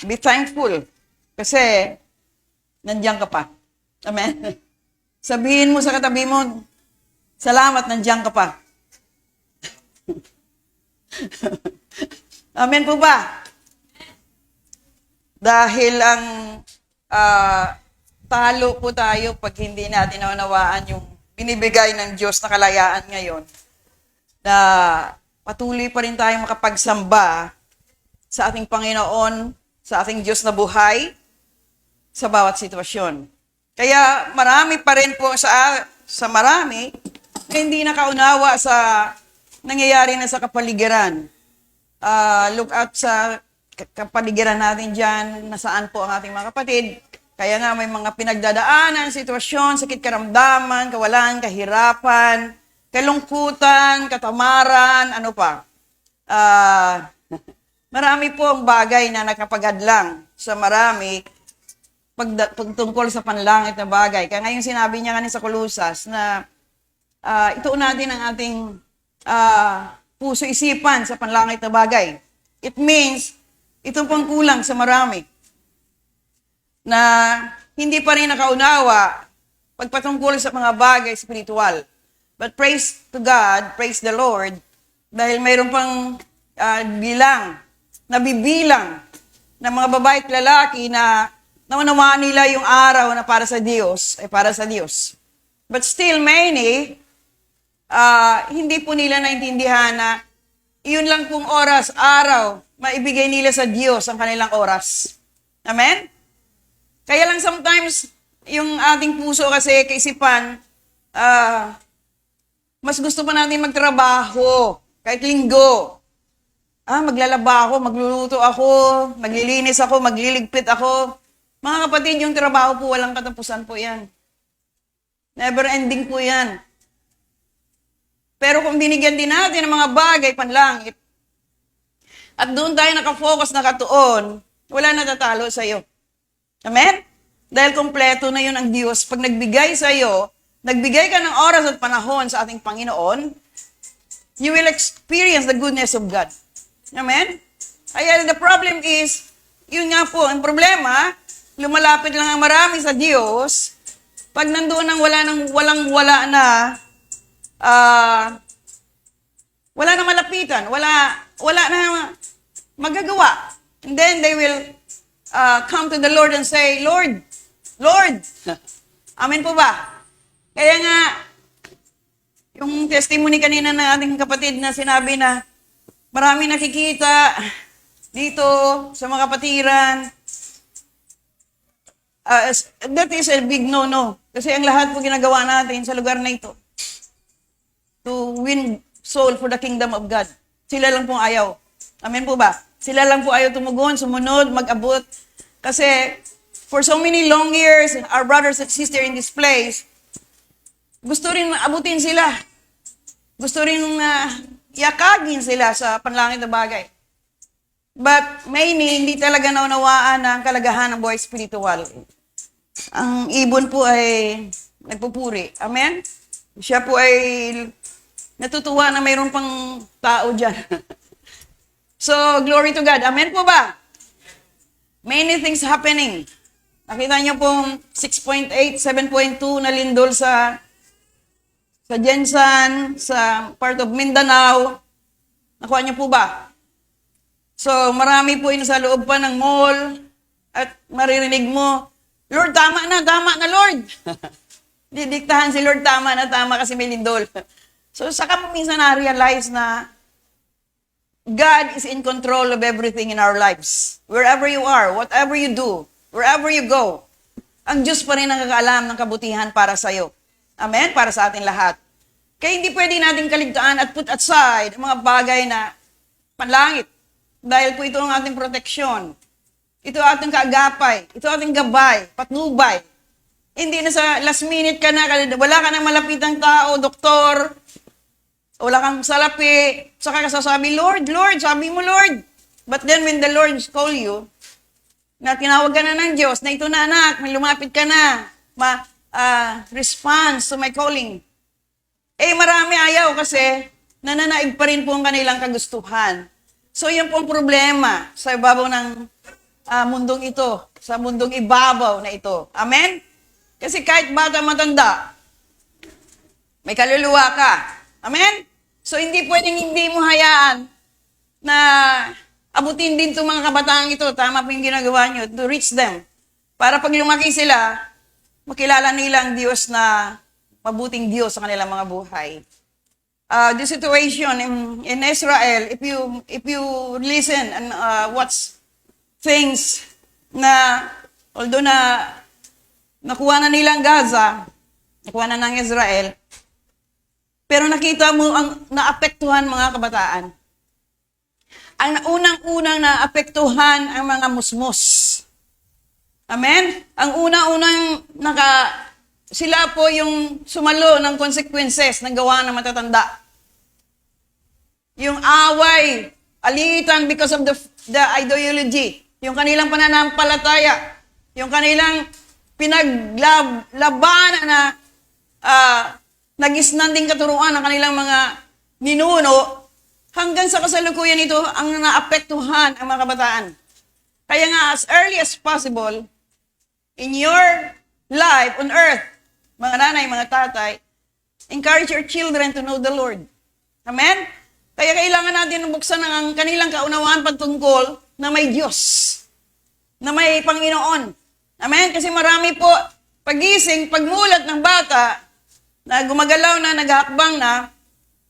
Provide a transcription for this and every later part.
Be thankful. Kasi, nandiyan ka pa. Amen? Sabihin mo sa katabi mo, salamat, nandiyan ka pa. Amen po ba? Dahil ang talo po tayo pag hindi natin naunawaan yung binibigay ng Diyos na kalayaan ngayon, na patuloy pa rin tayong makapagsamba sa ating Panginoon, sa ating Diyos na buhay, sa bawat sitwasyon. Kaya marami pa rin po sa marami na hindi nakaunawa sa nangyayari na sa kapaligiran. Look out sa kapaligiran natin dyan, nasaan po ang ating mga kapatid. Kaya nga may mga pinagdadaanan, sitwasyon, sakit karamdaman, kawalan, kahirapan, kalungkutan, katamaran, ano pa. Marami po ang bagay na nakapagadlang sa marami pagtungkol sa panlangit na bagay. Kaya ngayon sinabi niya kanina sa Kolosas na ituon natin ang ating puso isipan sa panlangit na bagay. It means, ito pang kulang sa marami na hindi pa rin nakaunawa pagpatungkol sa mga bagay spiritual. But praise to God, praise the Lord, dahil mayroon pang nabibilang na mga babae at lalaki na naunawaan nila yung araw na para sa Diyos, ay para sa Diyos. But still, many, hindi po nila naintindihan na iyon lang pong oras, araw, maibigay nila sa Diyos ang kanilang oras. Amen? Kaya lang sometimes, yung ating puso kasi, kaisipan, mas gusto pa natin magtrabaho, kahit linggo. Maglalaba ako, magluluto ako, maglilinis ako, magliligpit ako. Mga kapatid, yung trabaho po, walang katapusan po yan. Never ending po yan. Pero kung binigyan din natin ng mga bagay panlangit, at doon tayo nakafocus, nakatuon, wala natatalo sa iyo. Amen? Dahil kompleto na yun ang Diyos. Pag nagbigay sa iyo, nagbigay ka ng oras at panahon sa ating Panginoon, you will experience the goodness of God. Amen? Kaya the problem is, yun nga po, ang problema, lumalapit lang ang marami sa Diyos, pag nandoon ang walang-wala na, wala na malapitan, wala na magagawa. And then they will come to the Lord and say, Lord, amen po ba? Kaya nga, yung testimony kanina ng ating kapatid na sinabi na marami nakikita dito sa mga kapatiran, that is a big no-no. Kasi ang lahat po ginagawa natin sa lugar na ito to win soul for the kingdom of God. Sila lang pong ayaw. Amen po ba? Sila lang po ayaw tumugon, sumunod, mag-abot. Kasi for so many long years, our brothers and sisters in this place, gusto rin abutin sila. Gusto rin yakagin sila sa panlangit na bagay. But many, hindi talaga naunawaan ang kalagahan ng buhay spiritual. Ang ibon po ay nagpupuri. Amen? Siya po ay natutuwa na mayroon pang tao dyan. So, glory to God. Amen po ba? Many things happening. Nakita niyo pong 6.8, 7.2 na lindol sa Jensan, sa part of Mindanao. Nakuha niyo po ba? So, marami po yun sa loob pa ng mall at maririnig mo, Lord, tama na, Lord. Didiktahan si Lord, tama kasi may lindol. So, saka mo minsan na-realize na God is in control of everything in our lives. Wherever you are, whatever you do, wherever you go, ang Diyos pa rin ang nakakaalam ng kabutihan para sa iyo. Amen? Para sa atin lahat. Kaya hindi pwede natin kaligtaan at put aside ang mga bagay na panlangit. Dahil po ito ang ating proteksyon. Ito ang ating kaagapay. Ito ang ating gabay, patnubay. Hindi na sa last minute ka na, wala ka na malapitang tao, doktor, wala kang salapi, saka ka sasabi, Lord, sabi mo, Lord. But then when the Lord call you, na tinawag ka na ng Diyos, na ito na anak, may lumapit ka na, response to my calling. Marami ayaw kasi nananaig pa rin po ang kanilang kagustuhan. So, yan po ang problema sa ibabaw ng mundong ito, sa mundong ibabaw na ito. Amen? Kasi kahit bata matanda, may kaluluwa ka. Amen? So, hindi pwedeng hindi mo hayaan na abutin din itong mga kabataan ito. Tama po yung ginagawa nyo, to reach them. Para pag lumaki sila, makilala nila ang Diyos na mabuting Diyos sa kanilang mga buhay. The situation in Israel, if you listen and watch things na, although na nakuha na nilang Gaza, nakuha na ng Israel, pero nakita mo ang naapektuhan mga kabataan. Ang unang-unang naapektuhan ang mga musmos. Amen? Ang unang-unang sila po yung sumalo ng consequences ng gawa ng matatanda. Yung away, alitan because of the ideology, yung kanilang pananampalataya, yung kanilang pinaglabanan na nagisnan ding katuruan ng kanilang mga ninuno, hanggang sa kasalukuyan ito ang naapektuhan ang mga kabataan. Kaya nga, as early as possible, in your life on earth, mga nanay, mga tatay, encourage your children to know the Lord. Amen? Kaya kailangan natin buksan ang kanilang kaunawaan patungkol na may Diyos, na may Panginoon. Amen? Kasi marami po, pagising, pagmulat ng bata, na gumagalaw na, naghahakbang na,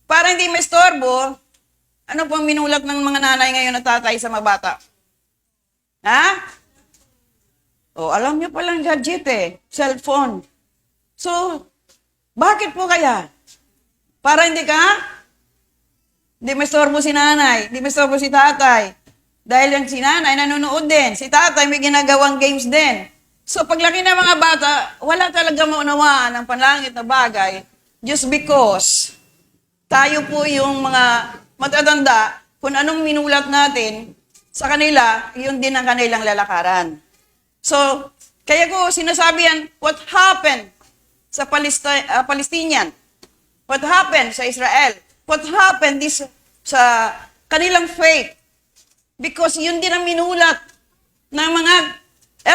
para hindi maistorbo, ano po ang minulat ng mga nanay ngayon na tatay sa mga bata? Ha? O, alam niyo palang gadget cellphone. So, bakit po kaya? Para hindi maistorbo si nanay, hindi maistorbo si tatay. Dahil yung si nanay nanonood din, si tatay may ginagawang games din. So, paglaki ng mga bata, wala talaga maunawaan ang panlangit na bagay just because tayo po yung mga matatanda, kung anong minulat natin sa kanila, yun din ang kanilang lalakaran. So, kaya ko sinasabi yan, what happened sa Palestinian? What happened sa Israel? What happened sa kanilang faith? Because yun din ang minulat ng mga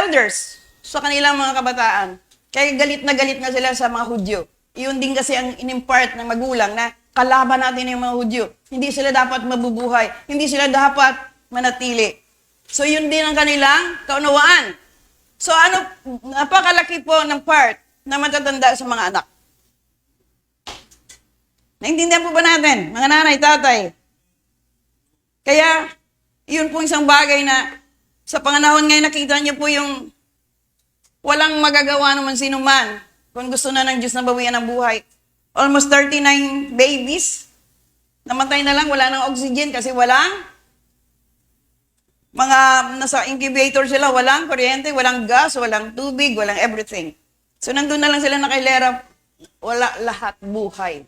elders sa kanilang mga kabataan. Kaya galit na sila sa mga Hudyo. Yun din kasi ang inimpart ng magulang na kalaban natin yung mga Hudyo. Hindi sila dapat mabubuhay. Hindi sila dapat manatili. So yun din ang kanilang kaunawaan. So napakalaki po ng part na matatanda sa mga anak. Naintindihan po ba natin, mga nanay, tatay? Kaya, yun po isang bagay na sa panganahon ngayon nakita niyo po yung walang magagawa naman sino man kung gusto na ng Diyos na bawian ng buhay. Almost 39 babies, namatay na lang, wala ng oxygen kasi walang mga nasa incubator sila, walang kuryente, walang gas, walang tubig, walang everything. So nandun na lang sila nakailera, wala lahat buhay.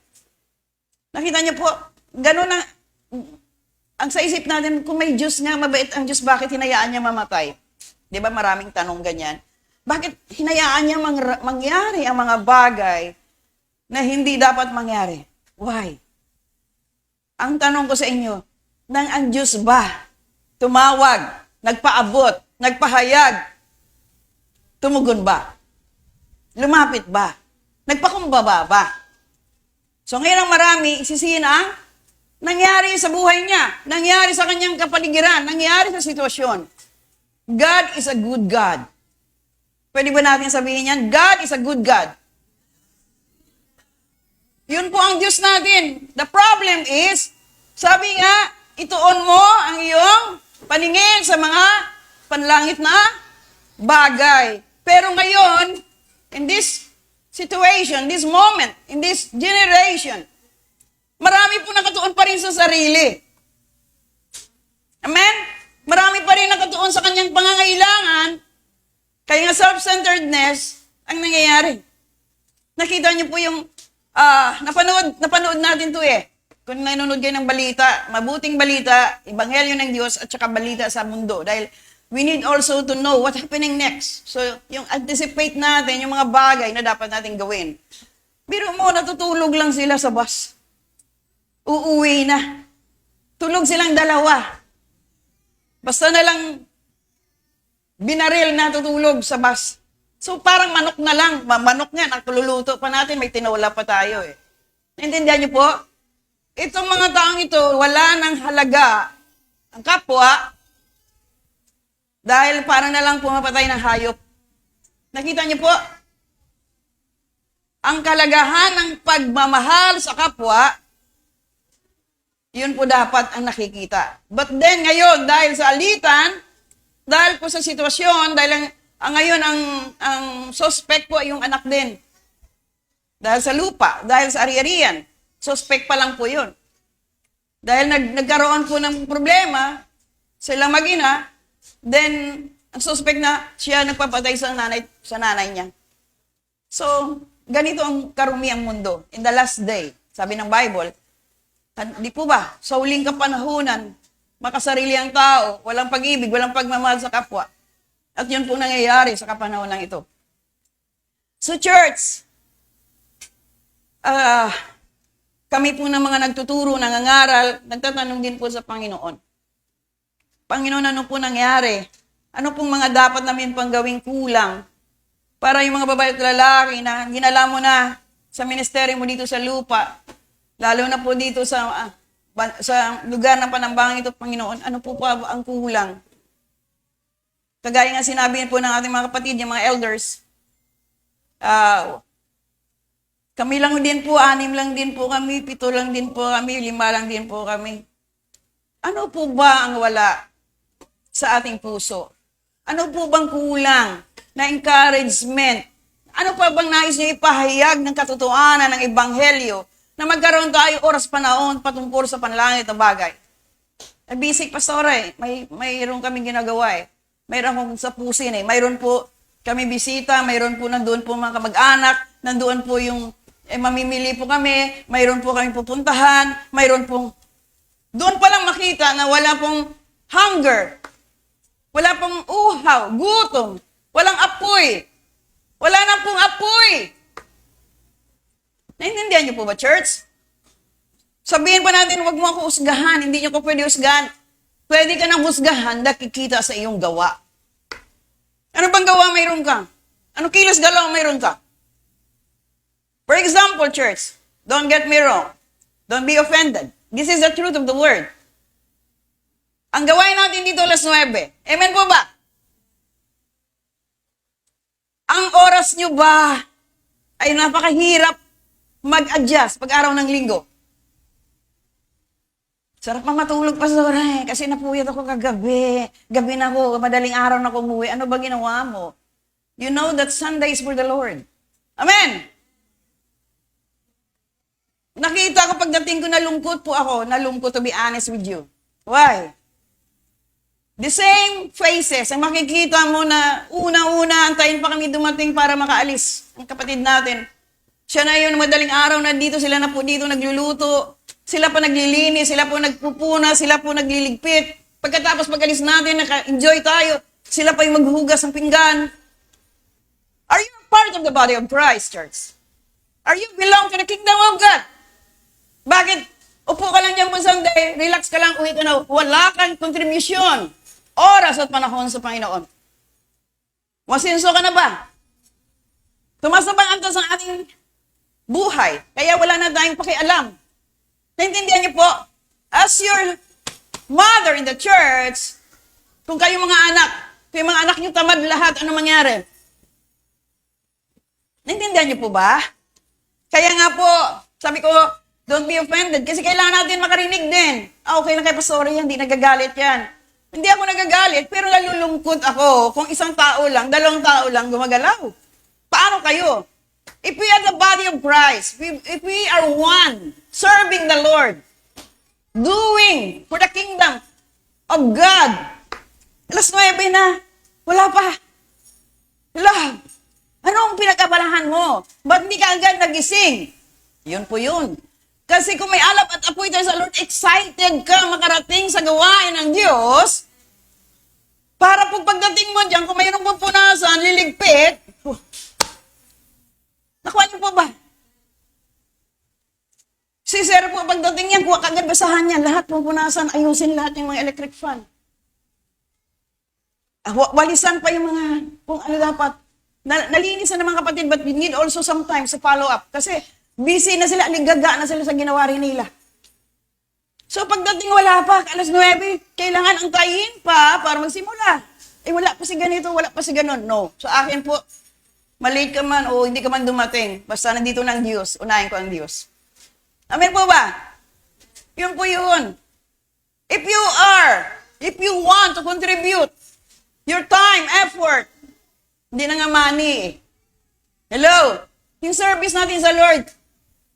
Nakita niyo po, gano'n na, ang sa isip natin, kung may Diyos nga, mabait ang Diyos, bakit hinayaan niya mamatay? Di ba maraming tanong ganyan? Bakit hinayaan niya mangyari ang mga bagay na hindi dapat mangyari? Why? Ang tanong ko sa inyo, nang ang Diyos ba tumawag, nagpaabot, nagpahayag, tumugon ba? Lumapit ba? Nagpakumbaba ba? So ngayon ang marami, isisihin ang nangyari sa buhay niya, nangyari sa kanyang kapaligiran, nangyari sa sitwasyon. God is a good God. Pwede ba natin sabihin yan? God is a good God. Yun po ang Diyos natin. The problem is, sabi nga, ituon mo ang iyong paningin sa mga panlangit na bagay. Pero ngayon, in this situation, this moment, in this generation, marami po nakatuon pa rin sa sarili. Amen? Marami pa rin nakatuon sa kanyang pangangailangan, kaya nga self-centeredness ang nangyayari. Nakita niyo po yung, napanood natin to Kung nanonood kayo ng balita, mabuting balita, ebanghelyo ng Diyos, at saka balita sa mundo. Dahil we need also to know what's happening next. So, yung anticipate natin, yung mga bagay na dapat natin gawin. Biro mo, natutulog lang sila sa bus. Uuwi na. Tulog silang dalawa. Basta na lang binaril na tutulog sa bus. So parang manok na lang. Manok nga, nakululuto pa natin, may tinola pa tayo eh. Naintindihan niyo po? Itong mga taong ito, wala nang halaga ang kapwa dahil para na lang pumapatay ng hayop. Nakita niyo po? Ang kalagahan ng pagmamahal sa kapwa, yun po dapat ang nakikita. But then ngayon, dahil sa alitan, dahil po sa sitwasyon, dahil ngayon ang suspect po ay yung anak din. Dahil sa lupa, dahil sa ari-arian, suspect pa lang po yun. Dahil nagkaroon po ng problema, sila mag-ina, then ang suspect na siya nagpapatay sa nanay niya. So, ganito ang karumiang mundo. In the last day, sabi ng Bible, di po ba, sa huling kapanahunan, makasarili ang tao, walang pag-ibig, walang pagmamahal sa kapwa. At yun po nangyayari sa kapanahunan ito. So church, kami po ng mga nagtuturo, nangangaral, nagtatanong din po sa Panginoon. Panginoon, ano po nangyari? Ano pong mga dapat namin pang gawing kulang para yung mga babae at lalaki na ginala mo na sa ministeryo mo dito sa lupa, lalo na po dito sa lugar ng panambangan ito, Panginoon, ano po pa ang kulang? Kagaya nga sinabi po ng ating mga kapatid, yung mga elders, kami lang din po, 6 lang din po kami, 7 lang din po kami, 5 lang din po kami. Ano po ba ang wala sa ating puso? Ano po bang kulang na encouragement? Ano pa bang nais niyo ipahayag ng katotohanan ng Ebanghelyo na magkaroon tayo oras panahon patungkol sa panlangit na bagay? Basic pastora mayroon kaming ginagawa eh. Mayroon akong sa pusin eh. Mayroon po kami bisita, mayroon po nandoon po mga kamag-anak, nandoon po yung mamimili po kami, mayroon po kami pupuntahan, mayroon pong doon pa lang makita na wala pong hunger, wala pong uhaw, gutom, walang apoy. Wala na pong apoy. Naintindihan niyo po ba, church? Sabihin pa natin, huwag mo ako husgahan, hindi niyo ko pwede husgahan. Pwede ka nang husgahan, nakikita sa iyong gawa. Ano bang gawa mayroon ka? Ano kilos galaw mayroon ka? For example, church, don't get me wrong. Don't be offended. This is the truth of the word. Ang gawain natin dito alas 9. Amen po ba? Ang oras nyo ba ay napakahirap mag-adjust pag araw ng linggo? Sarap pa matulog pa sa oras kasi napuyat ako kagabi. Gabi na ako, madaling araw na ako umuwi. Ano ba ginawa mo? You know that Sunday is for the Lord. Amen! Nakita ko pagdating ko, nalungkot po ako. Nalungkot to be honest with you. Why? The same faces, ang makikita mo na una-una, antayin pa kami dumating para makaalis. Ang kapatid natin. Siya na yun, madaling araw na dito, sila na po dito nagluluto. Sila pa naglilinis, sila po nagpupuna, sila po nagliligpit. Pagkatapos pag-alis natin, naka-enjoy tayo. Sila pa yung maghuhugas ng pinggan. Are you part of the body of Christ, church? Are you belong to the kingdom of God? Bakit? Upo ka lang dyan po Sunday, relax ka lang, uwi ka na. Wala kang contribution. Oras at panahon sa Panginoon. Masinso ka na ba? Tumas na ba ang antas ng ating buhay? Kaya wala na tayong pakialam. Naintindihan niyo po? As your mother in the church, kung kayong mga anak, kung yung mga anak niyo tamad lahat, ano mangyari? Naintindihan niyo po ba? Kaya nga po, sabi ko, don't be offended kasi kailangan natin makarinig din. Okay lang kay Pastor yan, hindi nagagalit yan. Hindi ako nagagalit, pero nalulungkot ako kung isang tao lang, 2 tao lang gumagalaw. Paano kayo? If we are the body of Christ, if we are one, serving the Lord, doing for the kingdom of God, alas 9 na, wala pa. Wala. Ano ang pinag-abalahan mo? Ba't hindi ka agad nagising? Yun po yun. Kasi kung may alap at apoy tayo sa Lord, excited ka makarating sa gawain ng Diyos, para pagdating mo dyan, kung mayroong pupunasan, liligpit, nakuha niyo po ba? Si Sir po, pagdating yan, kuha kagad basahan niya, lahat pupunasan, ayusin lahat yung mga electric fan. Walisan pa yung mga, kung ano dapat. Nalinis na naman kapatid, but we need also sometimes to follow up. Kasi busy na sila, aligaga na sila sa ginawa rin nila. So pagdating wala pa, alas 9, kailangan antayin pa para magsimula. Wala pa si ganito, wala pa si ganon. No. So akin po, malate ka man o hindi ka man dumating, basta nandito ng Diyos, unahin ko ang Diyos. Amen po ba? Yun po yun. If you want to contribute your time, effort, hindi na nga money eh. Hello? Yung service natin sa Lord,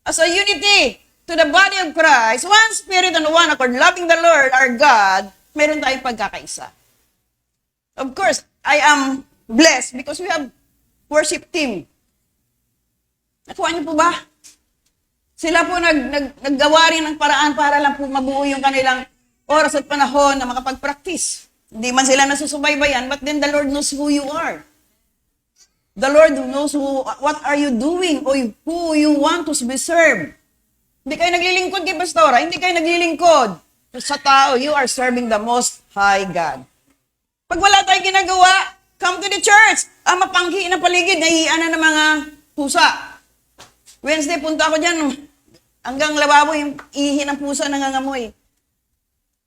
as a unity to the body of Christ, one spirit and one accord, loving the Lord, our God, meron tayong pagkakaisa. Of course, I am blessed because we have worship team. Nakuha niyo po ba? Sila po naggawa rin ng paraan para lang po mabuo yung kanilang oras at panahon na makapag-practice. Hindi man sila nasusubaybayan, but then the Lord knows who you are. The Lord knows what are you doing or who you want to be served. Hindi kayo naglilingkod kay Pastora, hindi kayo naglilingkod sa tao. You are serving the Most High God. Pag wala tayong ginagawa, come to the church. Mapanghi na paligid, naiiyan na ng mga pusa. Wednesday, punta ako dyan. Hanggang lababo yung ihi ng pusa nangangamoy.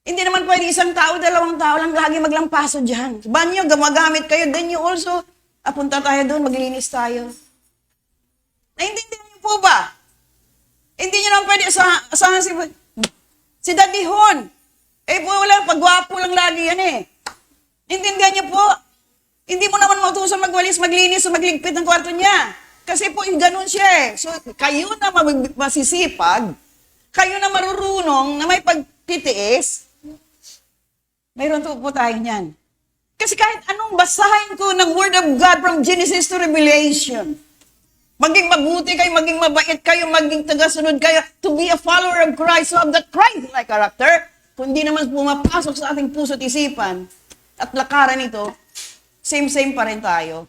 Hindi naman pwede isang tao, dalawang tao lang lagi maglampaso dyan. Banyo, gumagamit kayo. Then you also, punta tayo doon, maglinis tayo. Naintindihan niyo po ba? Hindi niyo naman pwede asahan si Daddy Hon. Po wala, pagwapo lang lagi yan eh. Intindihan niyo po? Hindi mo naman mautusan magwalis, maglinis, o magligpit ng kwarto niya. Kasi po, ganun siya eh. So, kayo na masisipag, kayo na marurunong na may pagtitiis, mayroon po tayo niyan. Kasi kahit anong basahin ko ng Word of God from Genesis to Revelation, maging mabuti kayo, maging mabait kayo, maging tagasunod kayo, to be a follower of Christ, to have that Christ-like character, kung di naman pumapasok sa ating puso't isipan at lakaran ito, same-same pa rin tayo.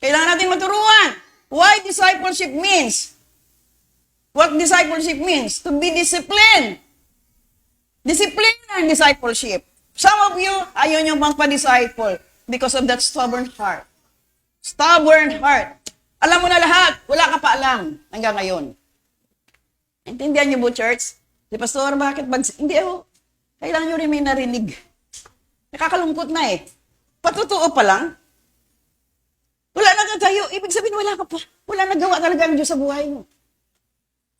Kailangan natin maturuan. Why discipleship means? What discipleship means? To be disciplined. Discipline and discipleship. Some of you, ayaw nyo bang pa-disciple because of that stubborn heart. Stubborn heart. Alam mo na lahat, wala ka pa alam hanggang ngayon. Intindihan niyo po, church? Si Pastor, bakit hindi ako. Kailangan nyo rin may narinig. Nakakalungkot na eh. Patutuo pa lang. Wala na tayo. Ibig sabihin, wala ka pa. Wala nagawa talaga ang Diyos sa buhay mo.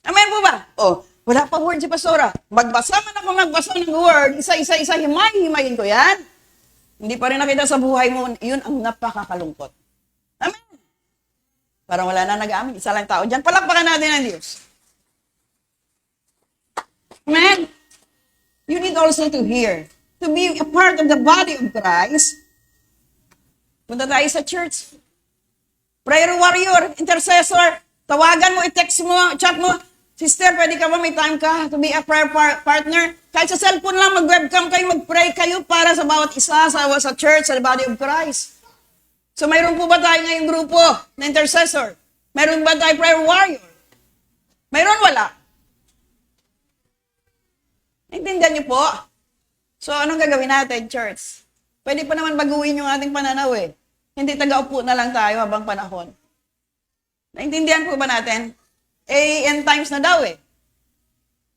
Amen po ba? Wala pa word si Pastora. Magbasa ng word, isa-isa, himay-himayin ko yan. Hindi pa rin nakita sa buhay mo, yun ang napakakalungkot. Amen. Parang wala na nag-aamin. Isa lang tao. Diyan, palakpakan natin ang Diyos. Amen. You need also to hear. To be a part of the body of Christ. Punta tayo sa church. Prayer warrior, intercessor, tawagan mo, i-text mo, chat mo, sister, pwede ka ba, may time ka to be a prayer partner? Kahit sa cellphone lang, mag-webcam kayo, mag-pray kayo para sa bawat isa sa church, sa body of Christ. So, mayroon po ba tayo ngayong grupo na intercessor? Mayroon ba tayo prayer warrior? Mayroon, wala. Naintindihan niyo po? So, anong gagawin natin, church? Pwede pa naman baguhin yung ating pananaw eh. Hindi taga-upo na lang tayo habang panahon. Naintindihan po ba natin? End times na daw eh.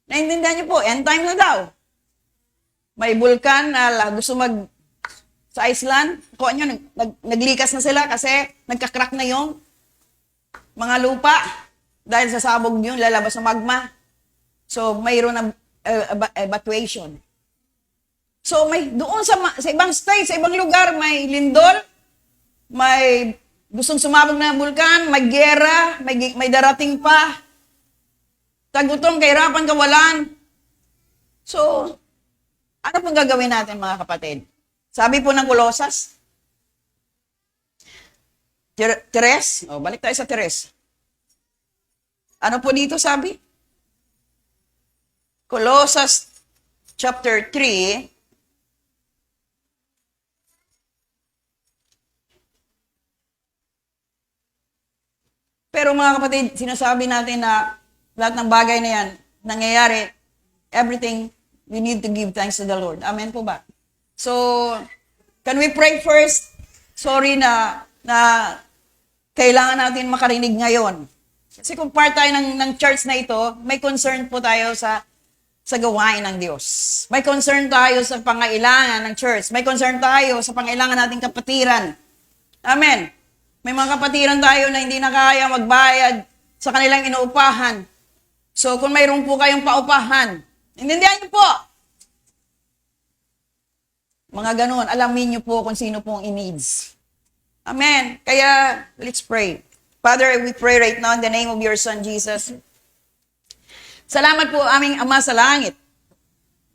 Naintindihan niyo po, end times na daw. May bulkan na gusto sa Iceland, kung nyo, naglikas na sila kasi nagka-crack na yung mga lupa dahil sa sabog yun, lalabas sa magma. So, mayroon ng evacuation. So, may doon sa ibang state, sa ibang lugar, may lindol, may gustong sumabog na bulkan, may gera, may darating pa, tagutom, kahirapan, kawalan. So, ano pong gagawin natin mga kapatid? Sabi po ng Colossus, Teres, balik tayo sa Teres. Ano po dito sabi? Colossus chapter 3, pero mga kapatid, sinasabi natin na lahat ng bagay na yan, nangyayari, everything, we need to give thanks to the Lord. Amen po ba? So, Can we pray first? Sorry na kailangan natin makarinig ngayon. Kasi kung part tayo ng church na ito, may concern po tayo sa gawain ng Diyos. May concern tayo sa pangailangan ng church. May concern tayo sa pangailangan nating kapatiran. Amen. May mga kapatiran tayo na hindi na kaya magbayad sa kanilang inuupahan. So kung mayroon po kayong paupahan, intindihan niyo po. Mga ganun, alamin niyo po kung sino pong in-needs. Amen. Kaya, let's pray. Father, we pray right now in the name of your Son, Jesus. Salamat po aming Ama sa langit.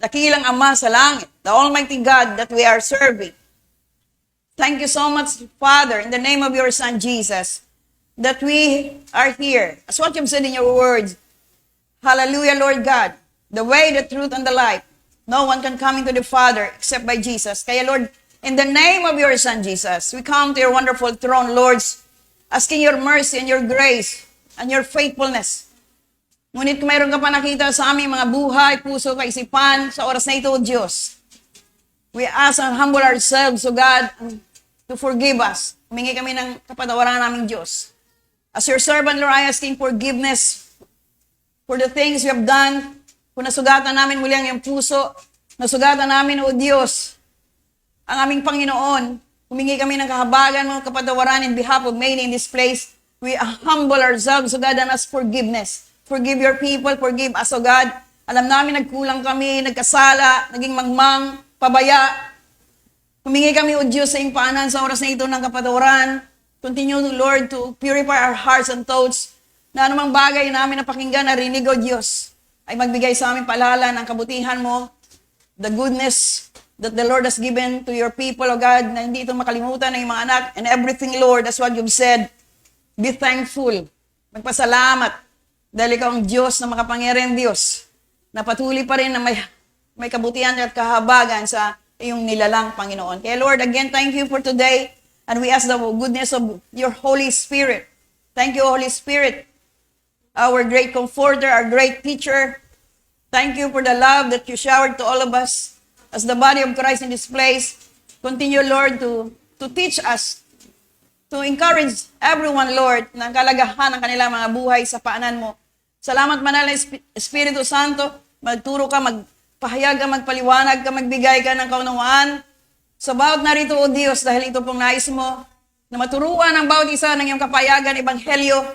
Dakilang Ama sa langit. The Almighty God that we are serving. Thank you so much, Father, in the name of your Son, Jesus, that we are here. As what you've said in your words. Hallelujah, Lord God. The way, the truth, and the life. No one can come into the Father except by Jesus. Kaya, Lord, in the name of your Son, Jesus, we come to your wonderful throne, Lords, asking your mercy and your grace and your faithfulness. Ngunit kung mayroon ka pa nakita sa aming mga buhay, puso, kaisipan, sa oras na ito, O Diyos, we ask and humble ourselves, O God, to forgive us. Humingi kami ng kapatawaran naming Diyos. As your servant, Lord, I asking forgiveness for the things we have done. Kung nasugatan namin muli ang iyong puso, nasugatan namin, O Diyos, ang aming Panginoon, humingi kami ng kahabagan mo, kapatawaran in behalf of many in this place. We humble ourselves, O God, and ask forgiveness. Forgive your people, forgive us, O God. Alam namin nagkulang kami, nagkasala, naging mangmang, pabaya. Humingi kami, O Diyos, sa iyong paanan sa oras na ito ng kapatawaran. Continue, Lord, to purify our hearts and thoughts na anumang bagay namin na pakinggan, narinig, O Diyos, ay magbigay sa amin paalala ng kabutihan mo, the goodness that the Lord has given to your people, O God, na hindi ito makalimutan ng mga anak, and everything, Lord, that's what you've said. Be thankful. Magpasalamat. Dahil ikaw ang Diyos na makapangyarihang Diyos, na patuloy pa rin na may kabutihan at kahabagan sa iyong nilalang, Panginoon. Kaya Lord, again, thank you for today, and we ask the goodness of your Holy Spirit. Thank you, Holy Spirit, our great comforter, our great teacher. Thank you for the love that you showered to all of us as the body of Christ in this place. Continue, Lord, to teach us, to encourage everyone, Lord, ng kalagahan ng kanilang mga buhay sa paanan mo. Salamat, Manal Espiritu Santo. Magturo ka, magpahayag ka, magpaliwanag ka, magbigay ka ng kaunawaan sa bawat narito, O Diyos, dahil ito pong nais mo na maturuan ang bawat isa ng iyong kapayagan, ebanghelyo,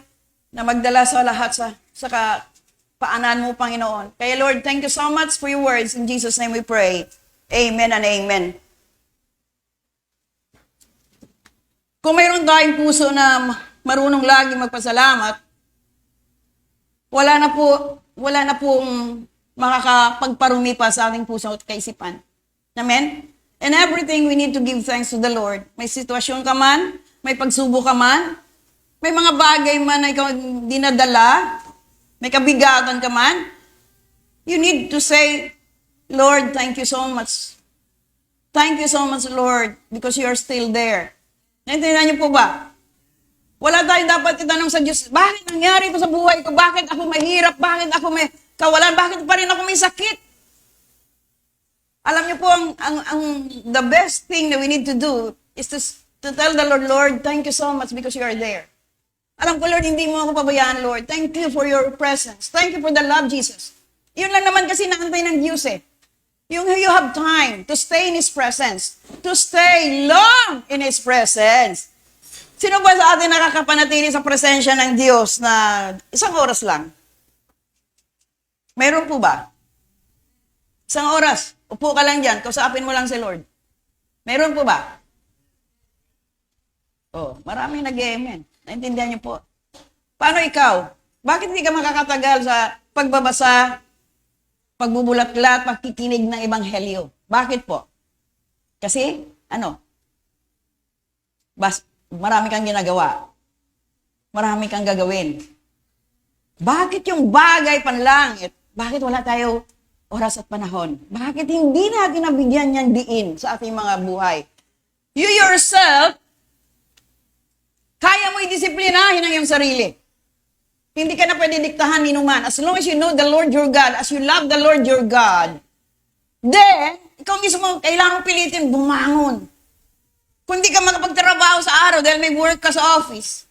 na magdala sa lahat sa paanan mo, Panginoon. Kaya, Lord, thank you so much for your words. In Jesus' name we pray. Amen and amen. Kung mayroon tayong puso na marunong lagi magpasalamat, wala na pong makakapagparumi pa sa ating puso at kaisipan. Amen? And everything we need to give thanks to the Lord. May sitwasyon ka man, may pagsubok ka man, may mga bagay man na ikaw dinadala, may kabigatan ka man, you need to say, Lord, thank you so much. Thank you so much, Lord, because you are still there. Naintindihan niyo po ba? Wala tayong dapat itanong sa Diyos, bakit nangyari ito sa buhay ko? Bakit ako mahirap? Bakit ako may kawalan? Bakit pa rin ako may sakit? Alam niyo po, the best thing that we need to do is to tell the Lord, Lord, thank you so much because you are there. Alam ko, Lord, hindi mo ako pabayaan, Lord. Thank you for your presence. Thank you for the love, Jesus. Yun lang naman kasi naantay ng Diyos eh. You have time to stay in His presence. To stay long in His presence. Sino ba sa atin nakakapanatili sa presensya ng Diyos na isang oras lang? Mayroon po ba? Isang oras. Upo ka lang dyan. Kausapin mo lang si Lord. Mayroon po ba? Oh, maraming nag-amen. Naintindihan niyo po. Paano ikaw? Bakit hindi ka makakatagal sa pagbabasa, pagbubulat-lat, pagkikinig ng ebanghelyo? Bakit po? Kasi, marami kang ginagawa. Marami kang gagawin. Bakit yung bagay panlangit? Bakit wala tayo oras at panahon? Bakit hindi natin nabigyan niyan diin sa ating mga buhay? You yourself, kaya mo i-disiplinahin ang iyong sarili. Hindi ka na pwede diktahan ni numan. As long as you know the Lord your God, as you love the Lord your God, then, ikaw mismo, kailangan pilitin bumangon. Kung di ka makapagtrabaho sa araw dahil may work ka sa office.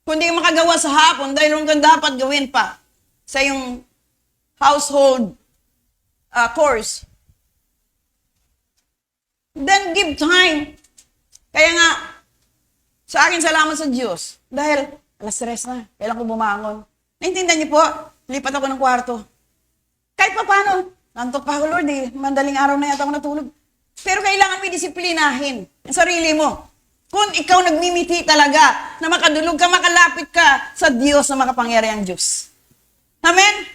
Kung di ka makagawa sa hapon dahil kung dapat gawin pa sa iyong household course. Then give time. Kaya nga, sa akin salamat sa Diyos. Dahil, alas 3 na, kailan ko bumangon. Naintindihan niyo po, lipat ako ng kwarto. Kahit pa paano, nantok pa ako, Lord, mandaling araw na yata ako natulog. Pero kailangan may disiplinahin ang sarili mo. Kung ikaw nagmimiti talaga na makadulog ka, makalapit ka sa Diyos na makapangyarihang Diyos. Amen?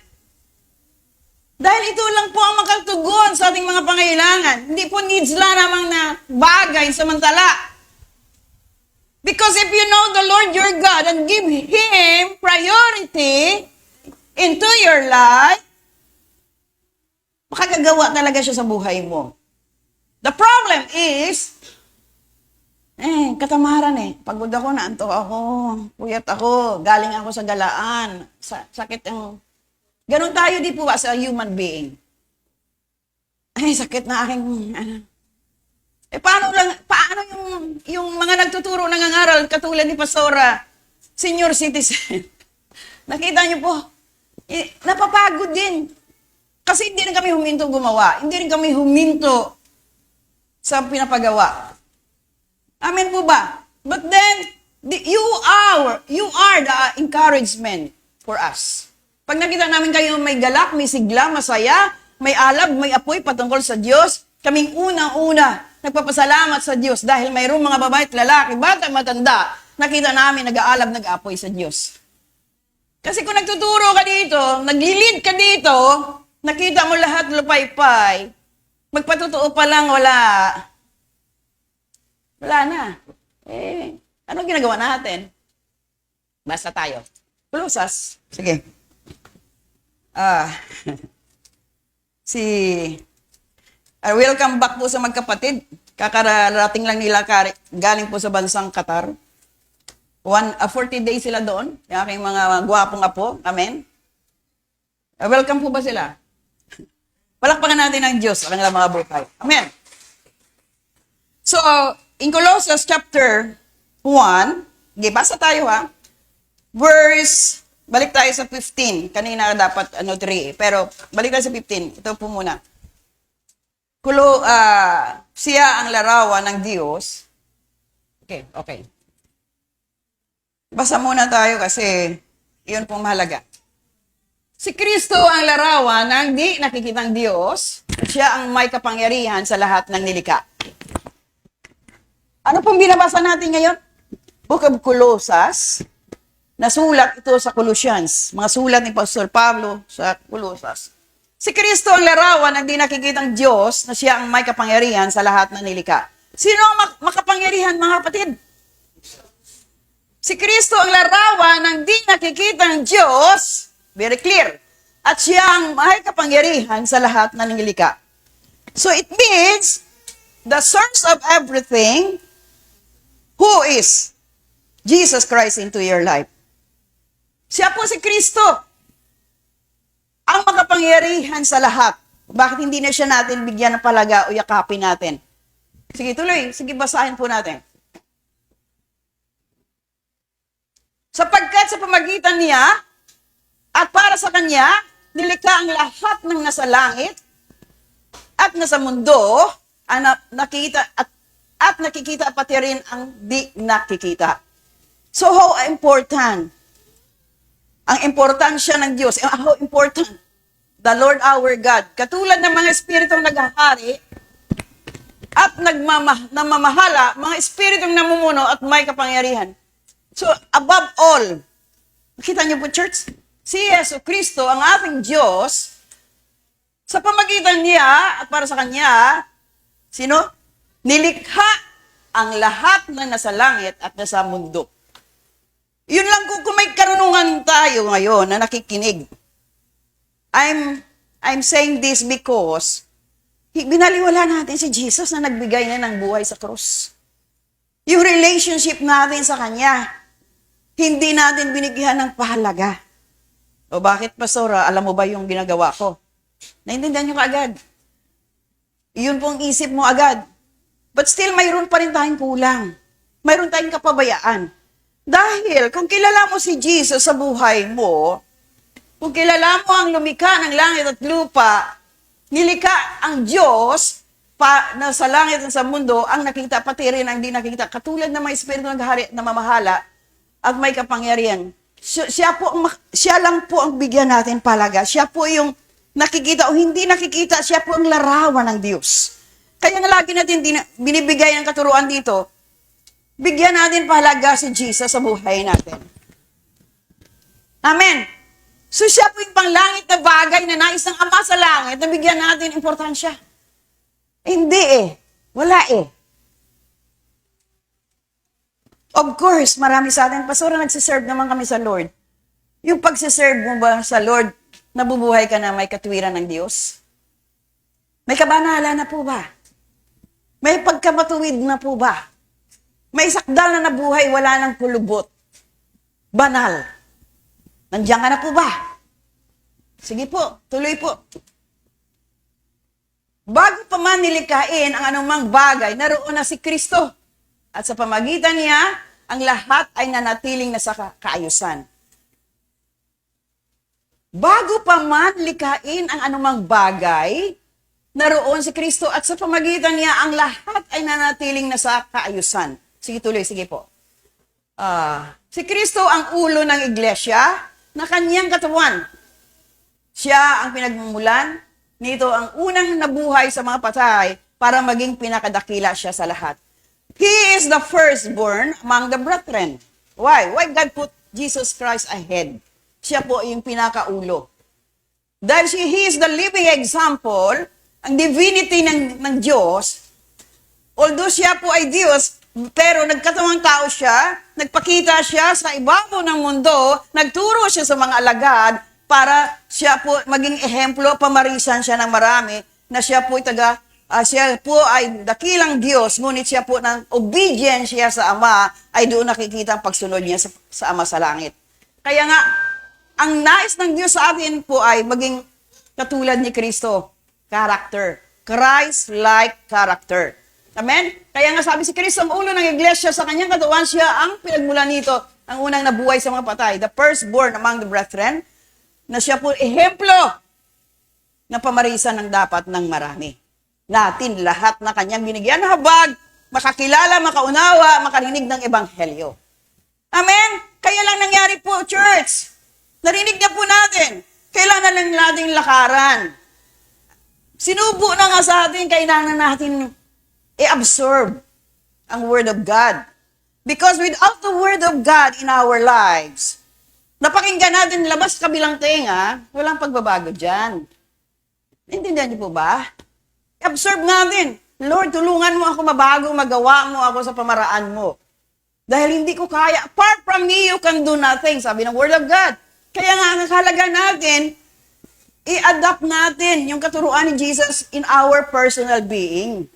Dahil ito lang po ang makatugon sa ating mga pangailangan. Hindi po needs lang namang na bagay samantala. Because if you know the Lord your God and give Him priority into your life, makagagawa talaga siya sa buhay mo. The problem is, katamaran Pagod ako, naantok ako, puyat ako, galing ako sa galaan, sakit ang... Ganon tayo di po ba sa human being? Ay, sakit na aking... paano yung mga nagtuturo nangangaral, katulad ni Pastora, senior citizen? Nakita niyo po, napapagod din. Kasi hindi rin kami huminto gumawa. Hindi rin kami huminto sa pinapagawa. Amen po ba? But then, you are the encouragement for us. Pag nakita namin kayo may galak, may sigla, masaya, may alab, may apoy patungkol sa Diyos, kaming unang-una nagpapasalamat sa Diyos dahil mayroong mga babae at lalaki, bata, matanda, nakita namin nag-aalab, nag-apoy sa Diyos. Kasi kung nagtuturo ka dito, naglilid ka dito, nakita mo lahat lupay-pay, magpatotoo pa lang, wala na. Ano ginagawa natin? Basta tayo. Kulusas. Sige. Welcome back po sa magkapatid. Kakararating lang nila galing po sa bansang Qatar. 40 days sila doon. Yung aking mga gwapong apo. Amen. Welcome po ba sila? Palakpakan natin ang Diyos sa kanilang mga buhay. Amen. So, in Colossians chapter 1, basa tayo balik tayo sa 15. Kanina dapat 3 pero balik tayo sa 15. Ito po muna. Siya ang larawan ng Diyos. Okay. Basa muna tayo kasi iyon pong mahalaga. Si Kristo ang larawan ng di nakikitang Diyos. Siya ang may kapangyarihan sa lahat ng nilikha. Ano pong binabasa natin ngayon? Book of Colossus. Nasulat ito sa Colossians. Mga sulat ni Pastor Pablo sa Colossus. Si Kristo ang larawan ng di nakikitang Diyos na siya ang may kapangyarihan sa lahat ng nilikha. Sino ang makapangyarihan, mga kapatid? Si Kristo ang larawan ng di nakikitang Diyos. Very clear. At siya ang may kapangyarihan sa lahat ng nilikha. So it means the source of everything, who is Jesus Christ into your life. Siya po si Kristo. Ang makapangyarihan sa lahat. Bakit hindi na siya natin bigyan ng palaga o yakapin natin? Sige, tuloy. Sige, basahin po natin. Sapagkat sa pamagitan niya at para sa kanya, nilikha ang lahat ng nasa langit at nasa mundo, nakikita at nakikita pati rin ang di nakikita. So how important? Ang importansya ng Diyos. How important? The Lord our God. Katulad ng mga espiritong naghahari at namamahala, mga espiritong namumuno at may kapangyarihan. So above all, nakita niyo po church, si Yesu Kristo, ang ating Diyos, sa pamagitan niya at para sa kanya, sino? Nilikha ang lahat ng nasa langit at nasa mundo. Yun lang kung may karunungan tayo ngayon na nakikinig. I'm saying this because binaliwala natin si Jesus na nagbigay na ng buhay sa krus. Yung relationship natin sa Kanya, hindi natin binigyan ng pahalaga. O bakit, Pastora, alam mo ba yung ginagawa ko? Naintindihan nyo kaagad. Yun pong isip mo agad. But still, mayroon pa rin tayong kulang. Mayroon tayong kapabayaan. Dahil kung kilala mo si Jesus sa buhay mo, kung kilala mo ang lumikha ng langit at lupa, nilikha ang Diyos na sa langit at sa mundo, ang nakita pati rin ang di nakita, katulad ng mga espiritu ng hari na mamahala at may kapangyarihan. Siya lang po ang bigyan natin palaga. Siya po yung nakikita o hindi nakikita, siya po ang larawan ng Diyos. Kaya nga lagi natin binibigay ng katuruan dito, bigyan natin pahalaga si Jesus sa buhay natin. Amen. So siya po yung panglangit na bagay na nais ng Ama sa langit na bigyan natin importansya. Hindi Wala Of course, marami sa atin, pastora, nagsiserve naman kami sa Lord. Yung pagsiserve mo ba sa Lord, nabubuhay ka na may katwiran ng Diyos? May kabanala na po ba? May pagkamatuwid na po ba? May sakdal na nabuhay, wala nang kulubot. Banal. Nandiyan ka na po ba? Sige po, tuloy po. Bago pa man nilikhain ang anumang bagay, naroon na si Kristo. At sa pamagitan niya, ang lahat ay nanatiling nasa kaayusan. Bago pa man likhain ang anumang bagay, naroon si Kristo at sa pamagitan niya, ang lahat ay nanatiling nasa kaayusan. Sige, tuloy, sige po. Si Kristo ang ulo ng iglesia na kanyang katawan. Siya ang pinagmumulan, nito ang unang nabuhay sa mga patay para maging pinakadakila siya sa lahat. He is the firstborn among the brethren. Why? Why God put Jesus Christ ahead? Siya po yung pinakaulo. Dahil He is the living example, ang divinity ng Diyos, although siya po ay Diyos, pero nagkatawang tao siya, nagpakita siya sa ibabaw ng mundo, nagturo siya sa mga alagad para siya po maging ehemplo, pamarisan siya ng marami, na siya po siya po ay dakilang Diyos, ngunit siya po ng obedience siya sa Ama, ay doon nakikita ang pagsunod niya sa Ama sa langit. Kaya nga, ang nais ng Diyos sa atin po ay maging katulad ni Kristo, character, Christ-like character. Amen? Kaya nga sabi si Kristo, ang ulo ng iglesia, sa kanyang katawan, siya ang pinagmula nito, ang unang nabuhay sa mga patay, the firstborn among the brethren, na siya po ehemplo na pamarisan ng dapat ng marami. Natin lahat na kanyang binigyan na habag, makakilala, makaunawa, makarinig ng ebanghelyo. Amen? Kaya lang nangyari po, church. Narinig na po natin. Kailangan lang nating lakaran. Sinubo na nga sa atin, kailangan natin i-absorb ang Word of God. Because without the Word of God in our lives, napakinggan natin labas kabilang tenga, walang pagbabago dyan. Intindihan niyo po ba? I-absorb natin. Lord, tulungan mo ako mabago, magawa mo ako sa pamaraan mo. Dahil hindi ko kaya. Apart from me, you can do nothing, sabi ng Word of God. Kaya nga, ang halaga natin, i-adapt natin yung katuruan ni Jesus in our personal being.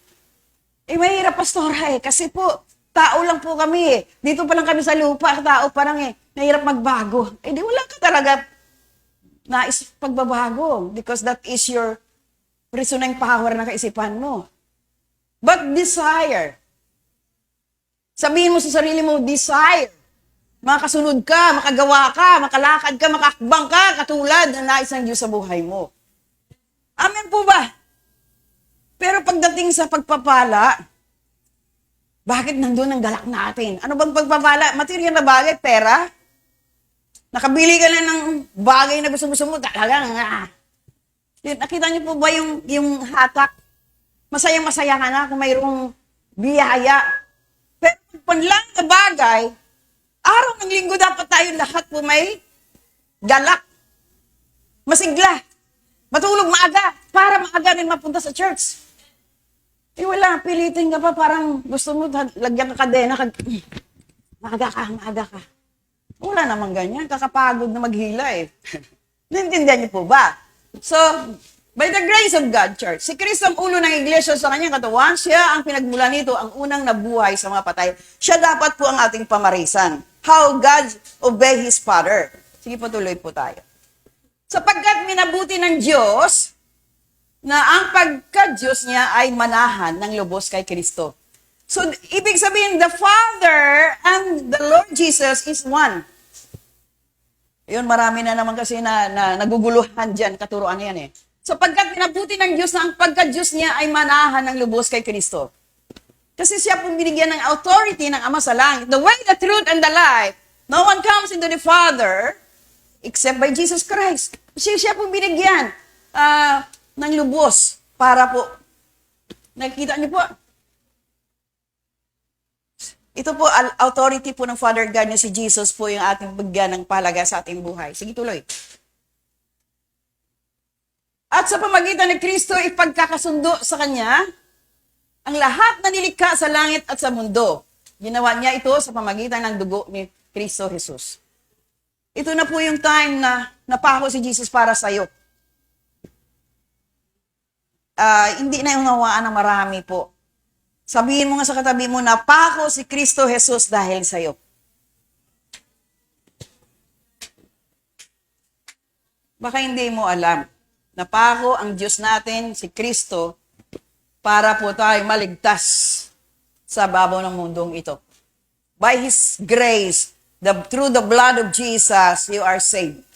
Mahirap, pastora kasi po, tao lang po kami Dito pa lang kami sa lupa, tao parang mahirap magbago. Di wala ka talaga nais pagbabago because that is your reasoning power na kaisipan mo. But desire. Sabihin mo sa sarili mo, desire. Makasunod ka, makagawa ka, makalakad ka, makakbang ka, katulad ng nais ng Diyos sa buhay mo. Amen po ba? Pero pagdating sa pagpapala, bakit nandun ang galak natin? Ano bang pagpapala? Material na bagay, pera? Nakabili ka na ng bagay na gusto-gusto mo, talagang, nakita niyo po ba yung hatak? Masayang-masaya ka na kung mayroong biyaya. Pero panlang na bagay, araw ng linggo dapat tayo lahat po may galak, masigla, matulog maaga, para maaga rin mapunta sa church. Wala, pilitin ka pa, parang gusto mo lagyan ka kadena, maaga ka. Wala namang ganyan, kakapagod na maghila Naintindihan niyo po ba? So, by the grace of God, church, si Kristo ang ulo ng iglesia sa kanyang katawan, siya ang pinagmula nito, ang unang nabuhay sa mga patay. Siya dapat po ang ating pamarisan. How God obey His Father. Sige po, tuloy po tayo. Sapagkat minabuti ng Diyos na ang pagka-Diyos niya ay manahan ng lubos kay Kristo. So, ibig sabihin, the Father and the Lord Jesus is one. Yun, marami na naman kasi na naguguluhan dyan, katuruan yan eh. So, pagkat pinabuti ng Diyos na ang pagka-Diyos niya ay manahan ng lubos kay Kristo. Kasi siya pong binigyan ng authority ng Ama sa langit. The way, the truth, and the life, no one comes into the Father except by Jesus Christ. Siya pong binigyan ng lubos para po, nakikita niyo po, ito po, authority po ng Father God na si Jesus po yung ating bigyan ng pahalaga sa ating buhay. Sige, tuloy. At sa pamagitan ni Kristo, ipagkakasundo sa Kanya ang lahat na nilikha sa langit at sa mundo. Ginawa niya ito sa pamagitan ng dugo ni Kristo Jesus. Ito na po yung time na napako si Jesus para sa'yo. Hindi na yung nawaan ng marami po. Sabihin mo nga sa katabi mo, napako si Kristo Jesus dahil sa'yo. Baka hindi mo alam. Napako ang Diyos natin, si Kristo, para po tayo maligtas sa babaw ng mundong ito. By His grace, through the blood of Jesus, you are saved.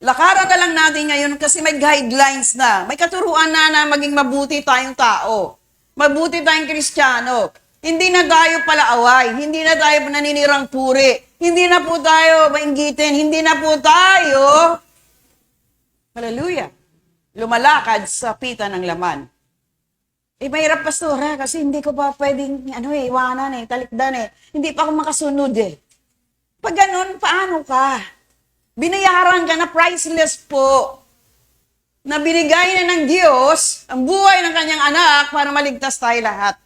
Lakaran na lang natin ngayon kasi may guidelines na. May katuruan na maging mabuti tayong tao. Mabuti tayong Kristiyano. Hindi na tayo palaaway. Hindi na tayo naninirang puri. Hindi na po tayo mainggitin. Hindi na po tayo, hallelujah, lumalakad sa pita ng laman. Mahirap, pastora, kasi hindi ko pa pwedeng, iwanan talikdan Hindi pa ako makasunod Pag ganun, paano ka? Binayaran ka na priceless po. Na binigay na ng Diyos ang buhay ng kanyang anak para maligtas tayo lahat.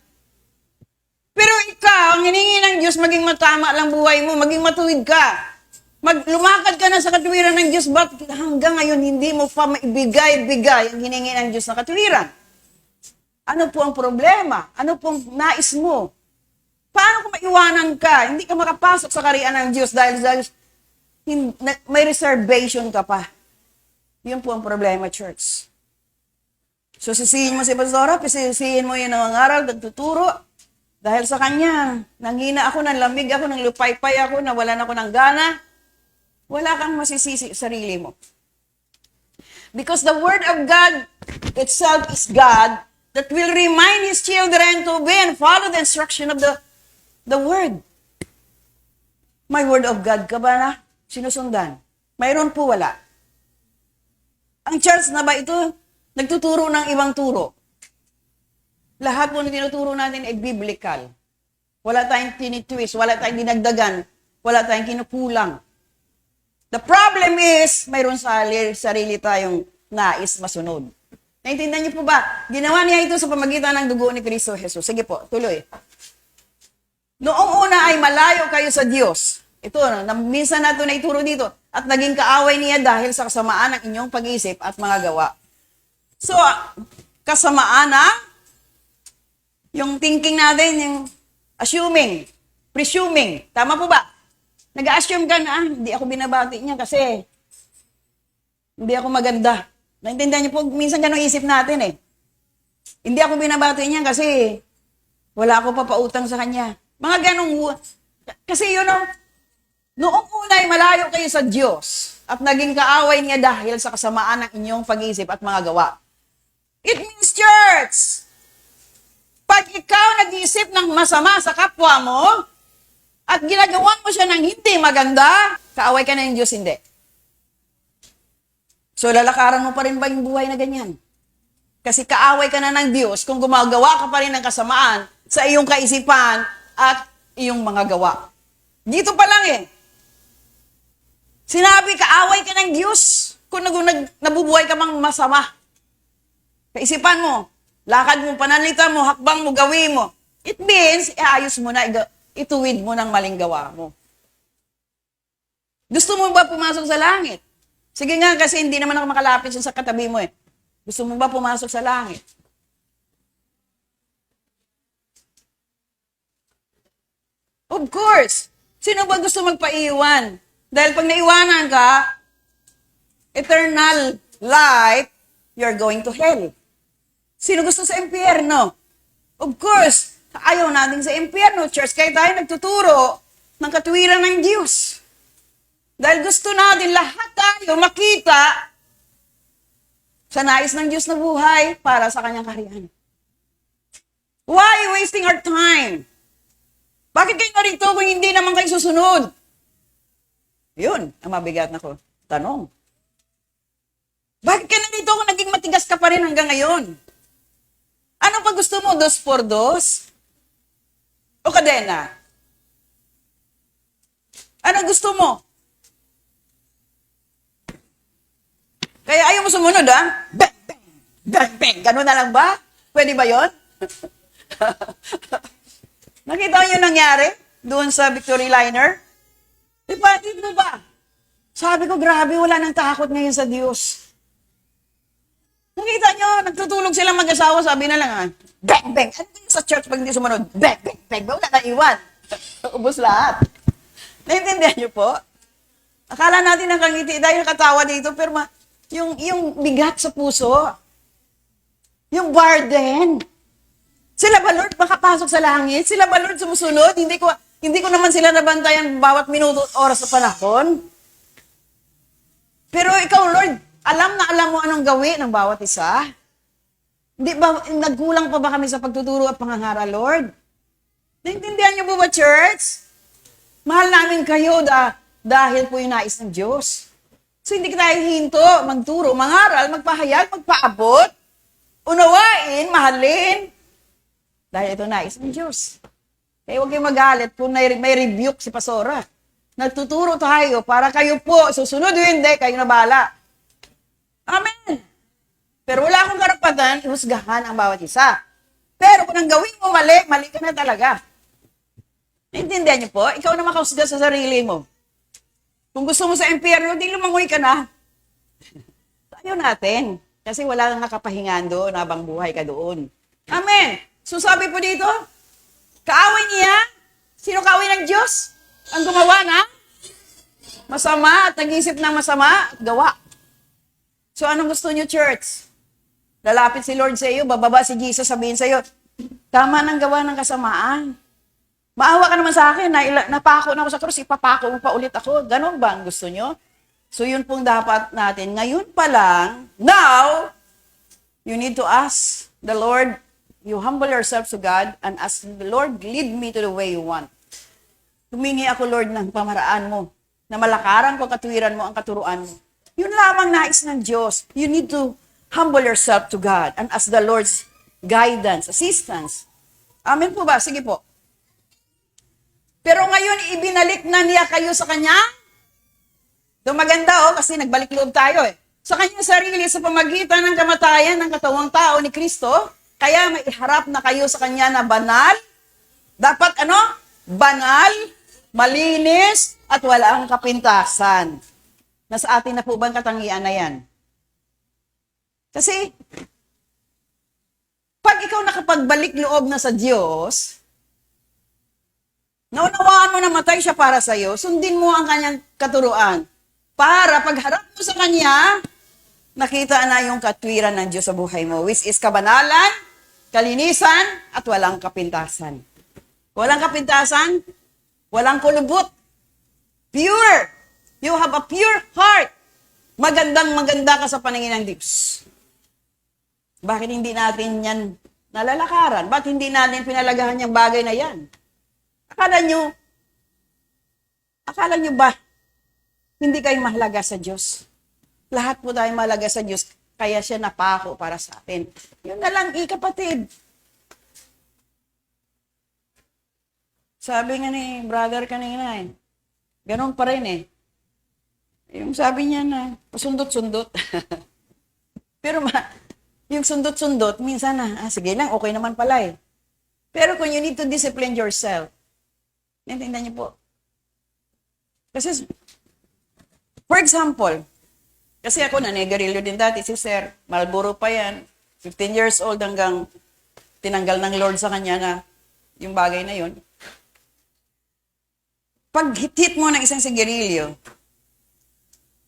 Pero ikaw, ang hiningi ng Diyos, maging matama lang buhay mo, maging matuwid ka. Lumakad ka na sa katuwiran ng Diyos, but hanggang ngayon hindi mo pa maibigay-bigay ang hiningi ng Diyos na katuwiran? Ano po ang problema? Ano pong nais mo? Paano kung maiwanan ka? Hindi ka makapasok sa kariyan ng Diyos dahil may reservation ka pa. Yun po ang problema, church. So, sisihin mo si Pastora, sisihin mo yung nangangaral, nagtuturo. Dahil sa kanya, nanghina ako, nanlamig ako, nanglupaypay ako, nawalan ako ng gana. Wala kang masisisi sa sarili mo. Because the Word of God itself is God that will remind His children to obey and follow the instruction of the Word. May Word of God ka ba na sinusundan? Mayroon po, wala. Ang church na ba ito, nagtuturo ng ibang turo? Lahat po na tinuturo natin ay biblical. Wala tayong tinitwist, wala tayong dinagdagan, wala tayong kinukulang. The problem is, mayroon sarili tayong nais masunod. Naintindihan niyo po ba? Ginawa niya ito sa pamagitan ng dugo ni Kristo Jesus. Sige po, tuloy. Noong una ay malayo kayo sa Diyos. Ito, minsan na ito na ituro dito. At naging kaaway niya dahil sa kasamaan ng inyong pag-iisip at mga gawa. So, kasamaan na, yung thinking natin, yung assuming, presuming. Tama po ba? Nag-assume ka na, hindi ako binabati niya kasi hindi ako maganda. Naintindihan niyo po, minsan ganun isip natin Hindi ako binabati niya kasi wala ako papautang sa kanya. Mga ganun, kasi noong una ay malayo kayo sa Diyos at naging kaaway niya dahil sa kasamaan ng inyong pag-iisip at mga gawa. It means, church, pag ikaw nag-iisip ng masama sa kapwa mo at ginagawa mo siya ng hindi maganda, kaaway ka na ng Diyos, hindi. So, lalakaran mo pa rin ba yung buhay na ganyan? Kasi kaaway ka na ng Diyos kung gumagawa ka pa rin ng kasamaan sa iyong kaisipan at iyong mga gawa. Dito pa lang Sinabi, kaaway ka ng Diyos kung nabubuhay ka mang masama. Kaisipan mo, lakad mo, pananalita mo, hakbang mo, gawin mo. It means, iayos mo na, ituwid mo ng maling gawa mo. Gusto mo ba pumasok sa langit? Sige nga, kasi hindi naman ako makalapit sa katabi mo Gusto mo ba pumasok sa langit? Of course. Sino ba gusto magpaiwan? Dahil pag naiwanan ka, eternal life, you're going to hell. Sino gusto sa impyerno? Of course, Ayaw natin sa impyerno, church. Kaya tayo nagtuturo ng katuwiran ng Diyos. Dahil gusto natin lahat tayo makita sa nais ng Diyos na buhay para sa kanyang kaharian. Why wasting our time? Bakit kayo narito kung hindi naman kayo susunod? Yun, ang mabigat na ko. Tanong. Bakit ka narito kung naging matigas ka pa rin hanggang ngayon? Ano pa gusto mo? 2x2? O kadena? Ano gusto mo? Kaya ayaw mo sumunod, ha? Bang, bang, bang, bang. Ganun na lang ba? Pwede ba yon? Nakita niyo yung nangyari doon sa Victory Liner? Di ba? Sabi ko, grabe, wala nang takot ngayon sa Diyos. Nakita niyo, nagtutulog silang mag-asawa, sabi na lang, bang, bang. Ano yung sa church pag hindi sumunod? Bang, bang, bang. Wala na iwan. Ubus lahat. Naintindihan niyo po? Akala natin nakangiti dahil katawa dito, pero yung bigat sa puso, yung burden. Sila ba, Lord, makapasok sa langit? Sila ba, Lord, sumusunod? Hindi ko naman sila nabantayan bawat minuto at oras sa panahon. Pero ikaw, Lord, alam mo anong gawin ng bawat isa? Hindi ba, nagkulang pa ba kami sa pagtuturo at pangangaral, Lord? Naintindihan niyo po ba, church? Mahal namin kayo dahil po yung nais ng Diyos. So hindi tayo hinto, magturo, mangaral, magpahayag, magpaabot, unawain, mahalin. Dahil ito nais ng Diyos. Kaya huwag kayong magalit kung may rebuke si Pastora. Nagtuturo tayo para kayo po, susunod o hindi, kayo na bahala. Amen. Pero wala akong karapatan, ihusgahan ang bawat isa. Pero kung ang gawin mo mali, mali ka na talaga. Naintindihan niyo po? Ikaw na makahusga sa sarili mo. Kung gusto mo sa impyerno, di lumangoy ka na. Ayaw natin. Kasi wala kang nakapahingan doon habang buhay ka doon. Amen. So sabi po dito, kaaway niya, sino kaaway ng Diyos? Ang gumawa na masama at nag-isip ng masama at gawa. So anong gusto niyo, church? Lalapit si Lord sa iyo, bababa si Jesus, sabihin sa iyo, tama ng gawa ng kasamaan. Maawa ka naman sa akin, napako na ako sa krus, ipapako mo pa ulit ako. Ganon ba ang gusto nyo? So yun pong dapat natin. Ngayon pa lang, now, you need to ask the Lord, you humble yourself to God and ask the Lord, lead me to the way you want. Humingi ako, Lord, ng pamaraan mo, na malakaran ko, katuwiran mo, ang katuruan mo. Yun lamang nais ng Diyos. You need to humble yourself to God and ask the Lord's guidance, assistance. Amen po ba? Sige po. Pero ngayon, ibinalik na niya kayo sa Kanya. Ito maganda, kasi nagbalik loob tayo sa Kanyang sarili sa pamagitan ng kamatayan ng katawang tao ni Kristo. Kaya may iharap na kayo sa Kanya na banal. Dapat banal, malinis, at walang kapintasan. Nasa atin na po ba ang katangian na yan? Kasi, pag ikaw nakapagbalik loob na sa Diyos, naunawaan mo na matay siya para sa iyo, sundin mo ang kanyang katuruan. Para pagharap mo sa kanya, nakita na yung katwiran ng Diyos sa buhay mo, which is kabanalan, kalinisan, at walang kapintasan. Walang kapintasan, walang kulubot. Pure. You have a pure heart. Magandang-maganda ka sa paningin ng Diyos. Bakit hindi natin yan nalalakaran? Bakit hindi natin pinalagahan yung bagay na yan? Akala nyo ba, hindi kayo mahalaga sa Diyos? Lahat po tayo mahalaga sa Diyos, kaya siya napako para sa atin. Yun na lang, kapatid. Sabi nga ni brother kanina ganun pa rin Yung sabi niya na, pasundot-sundot. Pero yung sundot-sundot, minsan sige lang, okay naman pala Pero kung you need to discipline yourself, naintindihan niyo po. Kasi, for example, kasi ako nanigarilyo din dati, si Sir, Marlboro pa yan, 15 years old hanggang tinanggal ng Lord sa kanya na yung bagay na yun. Pag hit mo ng isang sigarilyo,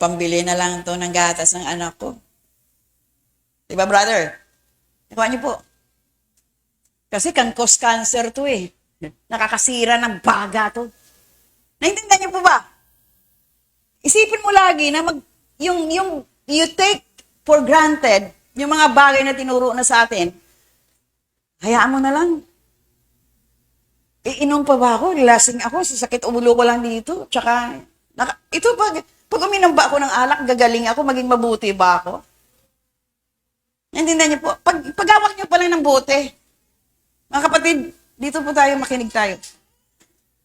pambili na lang to ng gatas ng anak ko. Diba, brother? Nakuha niyo po. Kasi can cause cancer to eh. Nakakasira ng baga to. Naintindihan niyo po ba? Isipin mo lagi na you take for granted yung mga bagay na tinuro na sa atin. Hayaan mo na lang. Iinom pa ba ako? Lasing ako, sasakit ulo ko lang dito. Tsaka, pag uminom ba ako ng alak, gagaling ako, maging mabuti ba ako? Naintindihan niyo po? Paghawak niyo pa lang ng bote. Mga kapatid, dito po tayo, makinig tayo.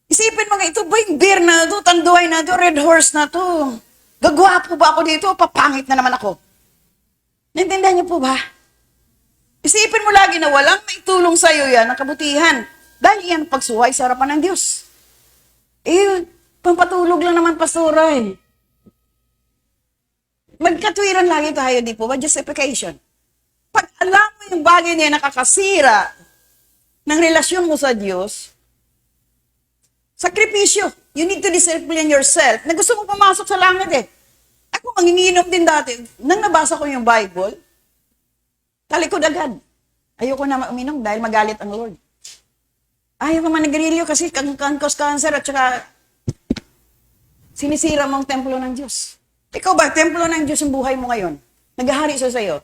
Isipin mo nga, ito ba yung beer na to, tanduay na to, red horse na to? Gagwapo ba ako dito? Papangit na naman ako. Naintindihan niyo po ba? Isipin mo lagi na walang maitulong sa iyo yan, ang kabutihan. Dahil yan pagsuway sa harapan ng Diyos. Pampatulog lang naman, pastora eh. Magkatwiran lagi tayo, di po ba? Justification. Pag alam mo yung bagay niya nakakasira ng relasyon mo sa Diyos, sakripisyo. You need to discipline yourself. Na gusto mo pumasok sa langit eh. Ako manginginom din dati. Nang nabasa ko yung Bible, talikod agad. Ayoko na uminom dahil magalit ang Lord. Ayaw ka managarilyo kasi can cause cancer at saka sinisira mo ang templo ng Diyos. Ikaw ba, templo ng Diyos yung buhay mo ngayon? Naghahari siya sa'yo.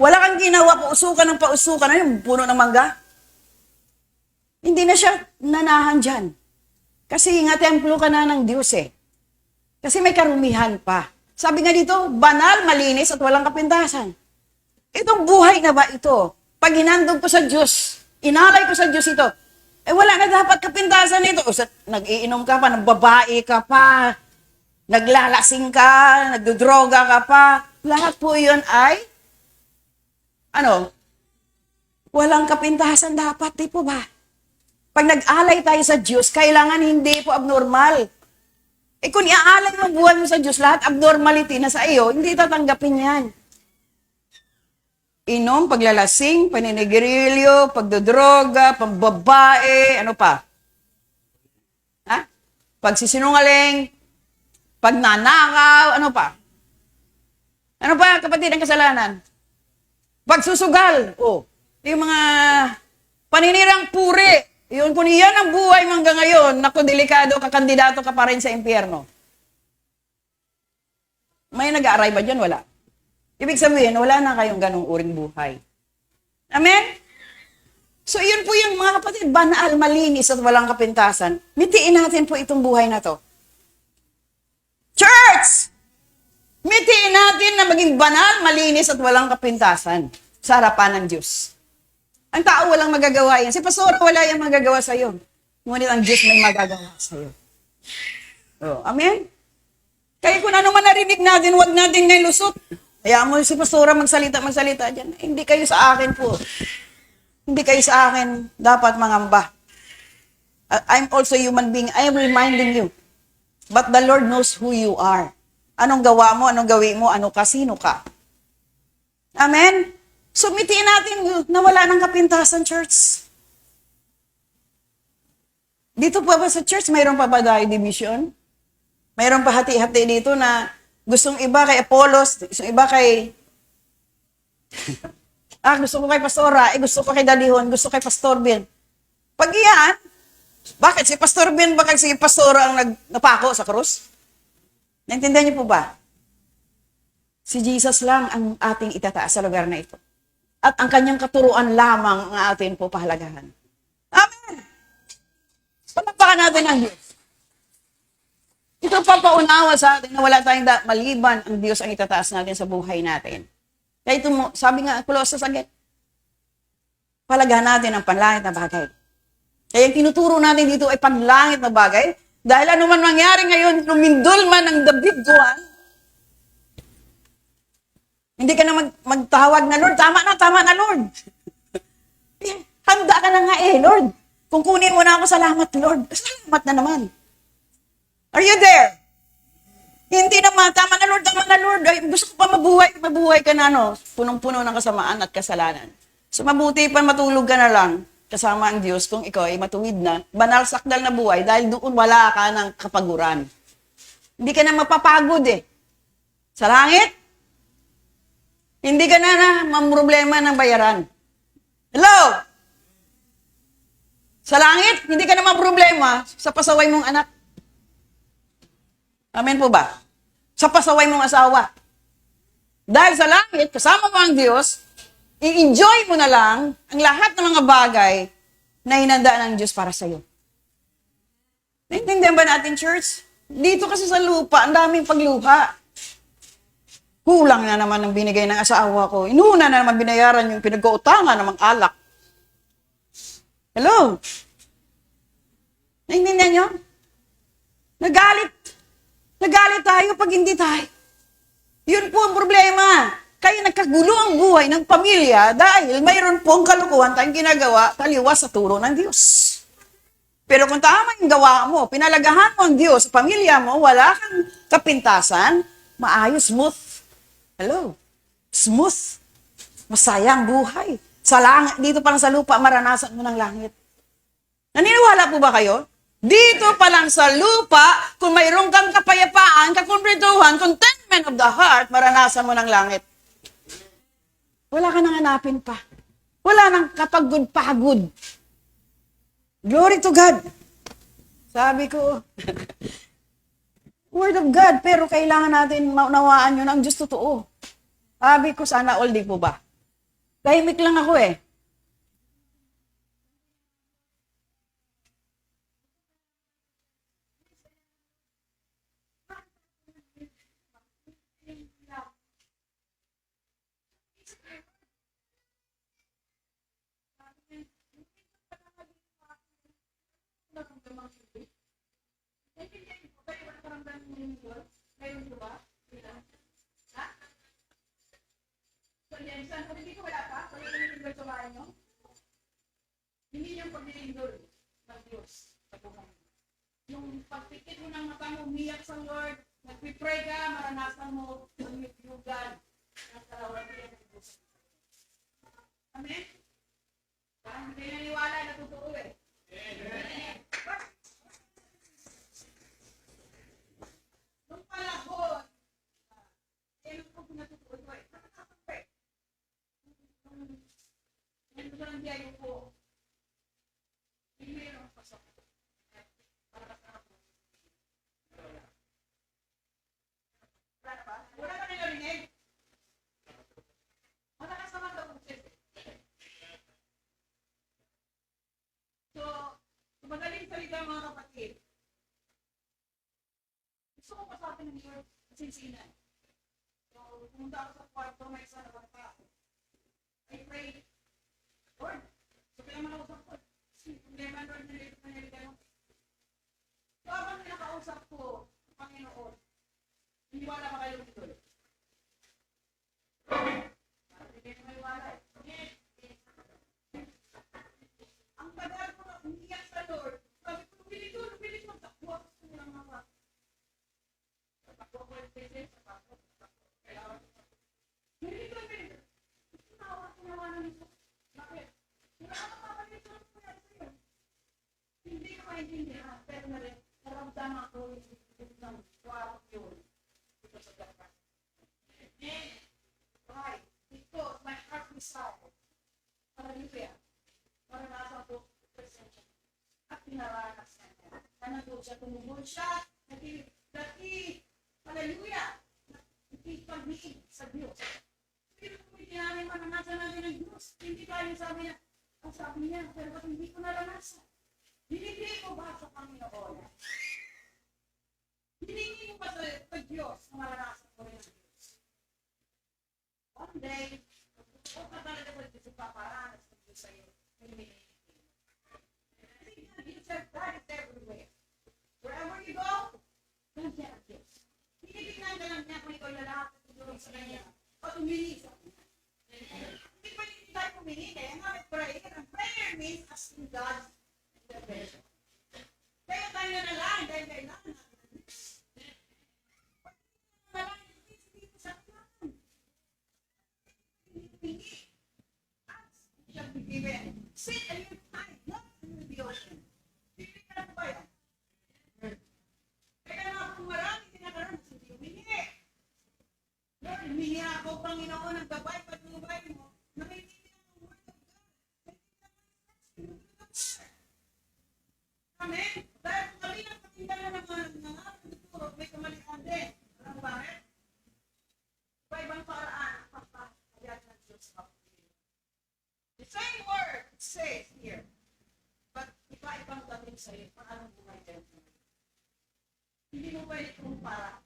Wala kang ginawa, pausukan ng pausukan. Ano yung puno ng mangga? Hindi na siya nanahan dyan. Kasi nga templo ka na ng Diyos eh. Kasi may karumihan pa. Sabi nga dito, banal, malinis at walang kapintasan. Itong buhay na ba ito? Pag hinandog ko sa Diyos, inalay ko sa Diyos ito, wala na dapat kapintasan ito. Nag-iinom ka pa, nagbabae ka pa, naglalasing ka, nagdodroga ka pa. Lahat po yun ay, walang kapintasan dapat, di po ba? Pag nag-alay tayo sa Diyos, kailangan hindi po abnormal. Kung iaalay mo buhay mo sa Diyos, lahat abnormality na sa iyo, hindi tatanggapin yan. Inom, paglalasing, paninigirilyo, pagdodroga, pagbabae, ano pa? Pagsisinungaling, pagnanakaw, ano pa? Ano pa, kapatid, ang kasalanan? Pagsusugal, yung mga paninirang puri, yun, kung iyan ang buhay mo hanggang ngayon, naku, delikado ka, kandidato ka pa rin sa impyerno. May nag-aaray ba dyan? Wala. Ibig sabihin, wala na kayong ganong uring buhay. Amen? So, yun po yung mga kapatid, banal, malinis at walang kapintasan. Mitiin natin po itong buhay na to. Church! Mitiin natin na maging banal, malinis at walang kapintasan sa harapan ng Diyos. Ang tao walang magagawa yan. Si pastor wala yung magagawa sa'yo. Ngunit ang Diyos may magagawa sa'yo. Amen? Kaya kung ano man narinig natin, huwag natin ngayon lusot. Kaya mo si pastora magsalita dyan. Hindi kayo sa akin po. Hindi kayo sa akin dapat mangamba. I'm also human being. I am reminding you. But the Lord knows who you are. Anong gawa mo, anong gawin mo, ano ka, sino ka. Amen? Sumitiin natin na wala ng kapintasan, church. Dito pa ba sa church, mayroon pa ba tayo division? Mayroon pa hati-hati dito na gustong iba kay Apollos, gustong iba kay... gusto ko kay Pastora, gusto ko kay Dadihon, gusto kay Pastor Ben. Pag iyan, bakit si Pastor Ben, bakit si Pastora ang napako sa krus? Naintindihan niyo po ba? Si Jesus lang ang ating itataas sa lugar na ito. At ang kanyang katuruan lamang ang atin po pahalagahan. Amen! Palapakan natin ang Diyos. Ito pa paunawa sa atin na wala tayong maliban ang Diyos ang itataas natin sa buhay natin. Kaya ito mo, sabi nga, Colossus again, palagahan natin ang panlangit na bagay. Kaya yung tinuturo natin dito ay panlangit na bagay. Dahil ano man mangyari ngayon, lumindol man ang David Juan, hindi ka na magtawag na, Lord, tama na, Lord. Handa ka na nga Lord. Kung kunin mo na ako, salamat, Lord. Salamat na naman. Are you there? Hindi naman, tama na, Lord. Ay, gusto ko pa mabuhay ka na, punong-puno ng kasamaan at kasalanan. So, mabuti pa matulog ka na lang kasama ang Diyos kung ikaw ay matuwid na, banal sakdal na buhay dahil doon wala ka ng kapaguran. Hindi ka na mapapagod Sa langit, hindi ka na mamroblema ng bayaran. Hello? Sa langit, hindi ka naman problema sa pasaway mong anak. Amen po ba? Sa pasaway mong asawa. Dahil sa langit, kasama mo ang Diyos, i-enjoy mo na lang ang lahat ng mga bagay na hinanda ng Diyos para sa iyo. Naintindihan ba natin, church? Dito kasi sa lupa, ang daming pagluha. Kulang na naman ang binigay ng asawa ko. Inuna na naman binayaran yung pinag-uutangan ng mga alak. Hello? Naintindihan nyo? Nagalit. Nagalit tayo pag hindi tayo. Yun po ang problema. Kaya nagkagulo ang buhay ng pamilya dahil mayroon pong kalukuhan tayong ginagawa taliwas sa turo ng Diyos. Pero kung tama yung gawa mo, pinalagahan mo ang Diyos sa pamilya mo, wala kang kapintasan, maayos, smooth. Hello? Smooth. Masaya ang buhay. Sa langit, dito pa lang sa lupa, maranasan mo ng langit. Naniniwala po ba kayo? Dito pa lang sa lupa, kung mayroong kang kapayapaan, kakumpletuhan, contentment of the heart, maranasan mo ng langit. Wala ka nang hanapin pa. Wala nang kapagod-pagod. Glory to God. Sabi ko, Word of God, pero kailangan natin maunawaan yun ang Diyos totoo. Sabi ko, sana all di po ba? Tahimik lang ako eh. Hindi yung paglilindol ng Diyos. Yung pagpikit mo ng mata mo, umiyak sa Lord, nagpipray ka, maranasan mo ang yugan ng kalawalatian ng Diyos. Amen? Parang hindi naniwala na totoo eh. Amen. Nung palahon, nung po pinatutuwa ko eh. Nung ito lang diya yung po. Hindi mayroong pasok. Para kasama po. Wala na ba? Wala na kayo rinig? Wala kasama daw po. So, madaling salita mga kapatid. Gusto ko pasapin ng Lord sinsinan. So, pumunta ako sa kwarto, may isa na bata. I pray, Lord, sabi naman ako sa Lord. Problema, Lord, nalito na nalito mo. So, habang nakausap ko, Panginoon, hindi wala ba kayo dito? Hindi na may wala. Ang tagal ko na umiyak sa Lord, sabi ko, lumilit mo, takbo ako sa mga mga. Takbo ko yung pwede, takbo. Kailangan ko. Lumilit. Nawa na nito. Bakit? Hindi ko maintindihan, pero naramdaman ko yung warap yun. Ito sa dapat. Why? Because my heart desire. Hallelujah. Maranasan ko presensya. At pinaranas niya. Nanagod siya, tumubod siya. Hallelujah. Nakipag-iig sa Diyos. Pero kung hindi namin maranasan natin ang Diyos, hindi tayo sabi niya, ang sabi niya, pero ba't hindi ko naranasan? Hinili ko ba sa Panginoon? Hiningi mo ba sa Diyos na maranasan ko rin ang Diyos? One day, huwag ka talaga sa Diyos ipaparanas ng Diyos sa'yo. Hindi. God is everywhere. Wherever you go, nandiyan ang Diyos. Tinitignan ka lang niya kung ikaw lalakad at tulong sa kanya. O tumili sa kanya. Hindi pa hindi tayo pumili eh. Ang prayer. Ang prayer means asking God's intervention. Kaya tayo na lang dahil kailangan natin. Malangin dito sa kanya. Hindi. Ask, shall be given. Sit and you find. Not in the ocean. Hindi ka na ba yan? Kaya nga kung marami tinakaroon, hindi humingi. Lord, humingi ako, Panginoon, ang gabay, patnubay mo, na may hindi ang word of God. same word says here. But iba-ibang dating sa'yo. Paano buhay dyan? Hindi mo pwede kumpara.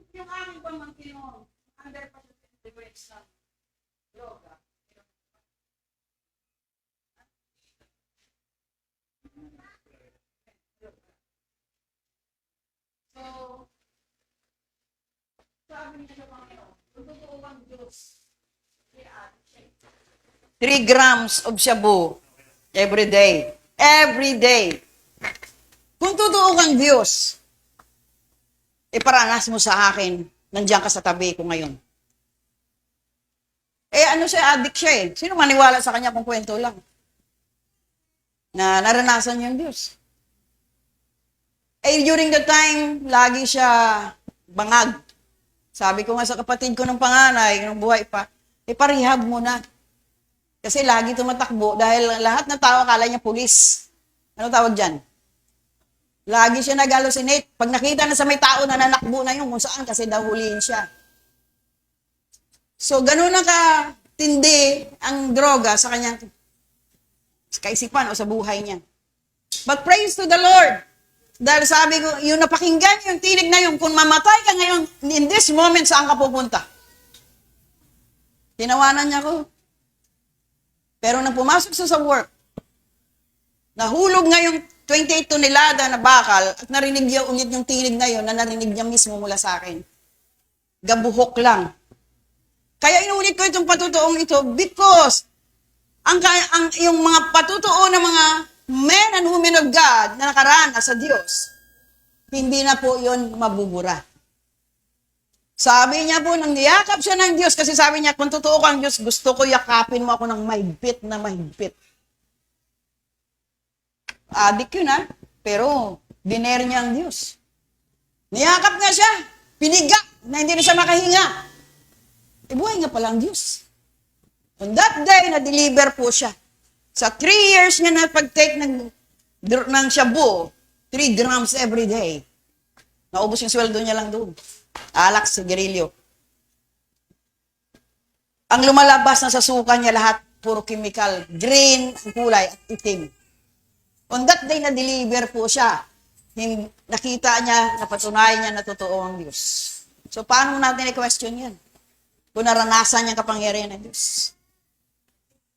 Yung aming pamangkin mo, under pa siya sa droga. So, sabi niya sa Panginoon, kung totoo ang Diyos, 3 grams of shabu every day. Every day. Kung totoo kang Diyos, iparanas mo sa akin, nandiyan ka sa tabi ko ngayon. Ano siya, addict siya eh. Sino maniwala sa kanya kung kwento lang? Na naranasan niya ang Diyos. During the time, lagi siya bangag. Sabi ko nga sa kapatid ko ng panganay, nung buhay pa, parehab mo na. Kasi lagi tumatakbo dahil lahat ng tao akala niya pulis. Ano tawag dyan? Lagi siya nag-hallucinate. Pag nakita na sa may tao na nanakbo na yun kung saan kasi daw huliin siya. So, ganun na katindi ang droga sa kanyang kaisipan o sa buhay niya. But praise to the Lord. Dahil sabi ko, yung napakinggan, yung tinig na yun, kung mamatay ka ngayon, in this moment, saan ka pupunta? Tinawanan niya ko. Pero nang pumasok siya sa work, nahulog nga yung 28 tonelada na bakal at narinig niya ulit yung tinig na yun na narinig niya mismo mula sa akin. Gabuhok lang. Kaya inulit ko itong patutuong ito because yung mga patutuo ng mga men and women of God na nakaranas sa Diyos, hindi na po yun mabubura. Sabi niya po, nang niyakap siya ng Diyos, kasi sabi niya, kung totoo kang Diyos, gusto ko yakapin mo ako ng mahigpit na mahigpit. Adik yun pero diner niya ang Diyos. Niyakap nga siya, piniga, na hindi na siya makahinga. Buhay nga pala ang Diyos. On that day, na-deliver po siya. Sa 3 years niya na pag-take ng shabu, 3 grams every day. Naubos yung sweldo niya lang doon. Alak, sigarilyo. Ang lumalabas na sa suka niya lahat, puro chemical. Green ang kulay at itim. On that day, na-deliver po siya. Nakita niya, napatunayan niya na totoo ang Diyos. So, paano natin i-question yan? Kung naranasan niyang kapangyarihan ng Diyos.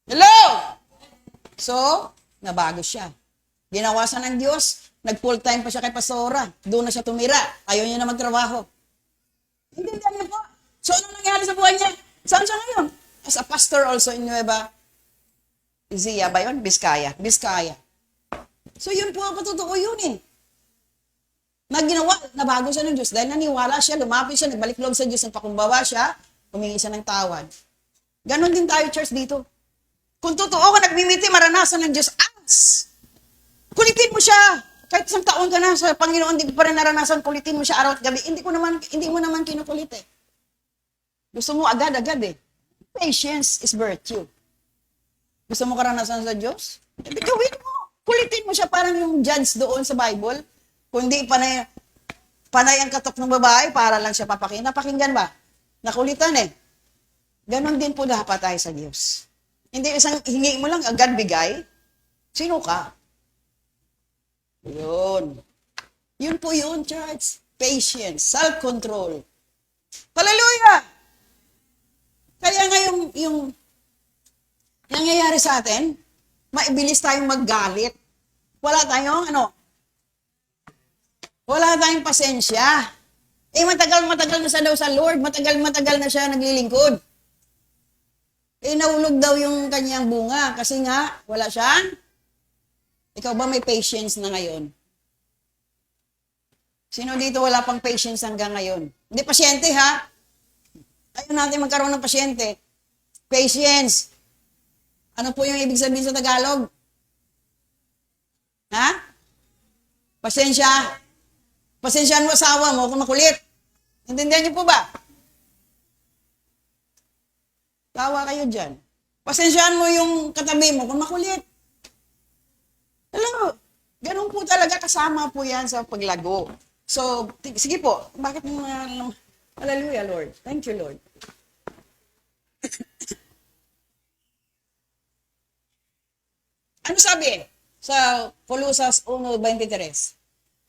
Hello! So, nabago siya. Ginawasan ng Diyos, nag-full time pa siya kay Pastora. Doon na siya tumira. Ayaw niya na magtrabaho. Hindi niyo po. So, ano nangyari sa buhay niya? Saan siya ngayon? As a pastor also in Nueva Ecija ba yun? Biskaya. So, yun po ang patotoo yun eh. Nabago siya ng Diyos dahil naniwala siya, lumapit siya, nagbalik loob sa Diyos, nagpakumbawa siya, humingi siya ng tawad. Ganon din tayo, church, dito. Kung totoo ka nagmimiti, maranasan ng Diyos, kulitin mo siya. Kahit isang taon ka na sa Panginoon, hindi ko pa rin naranasan, kulitin mo siya araw at gabi. Hindi mo naman kinukulit eh. Gusto mo agad-agad eh. Patience is virtue. Gusto mo karanasan sa Diyos? Gawin mo. Kulitin mo siya parang yung judge doon sa Bible. Kung di panay ang katok ng babae, para lang siya papakinggan. Napakinggan ba? Nakulitan eh. Ganon din po dapat tayo sa Diyos. Hindi isang hingi mo lang, agad bigay. Sino ka? Yun. Yun po yun, church. Patience, self-control. Hallelujah! Kaya nga yung nangyayari sa atin, maibilis tayong maggalit. Wala tayong pasensya. Matagal na siya daw sa Lord, matagal na siya naglilingkod. Nahulog daw yung kanyang bunga kasi nga, wala siyang. Ikaw ba may patience na ngayon? Sino dito wala pang patience hanggang ngayon? Hindi, pasyente ha? Ayaw natin magkaroon ng pasyente. Patience. Ano po yung ibig sabihin sa Tagalog? Ha? Pasensya. Pasensyaan mo asawa mo kung makulit. Intindihan niyo po ba? Tawa kayo dyan. Pasensyaan mo yung katabi mo kung makulit. Alam mo, ganun po talaga kasama po yan sa paglago. So, sige po, bakit mo Hallelujah, Lord. Thank you, Lord. Ano sabi? Sa Colosas 1:23.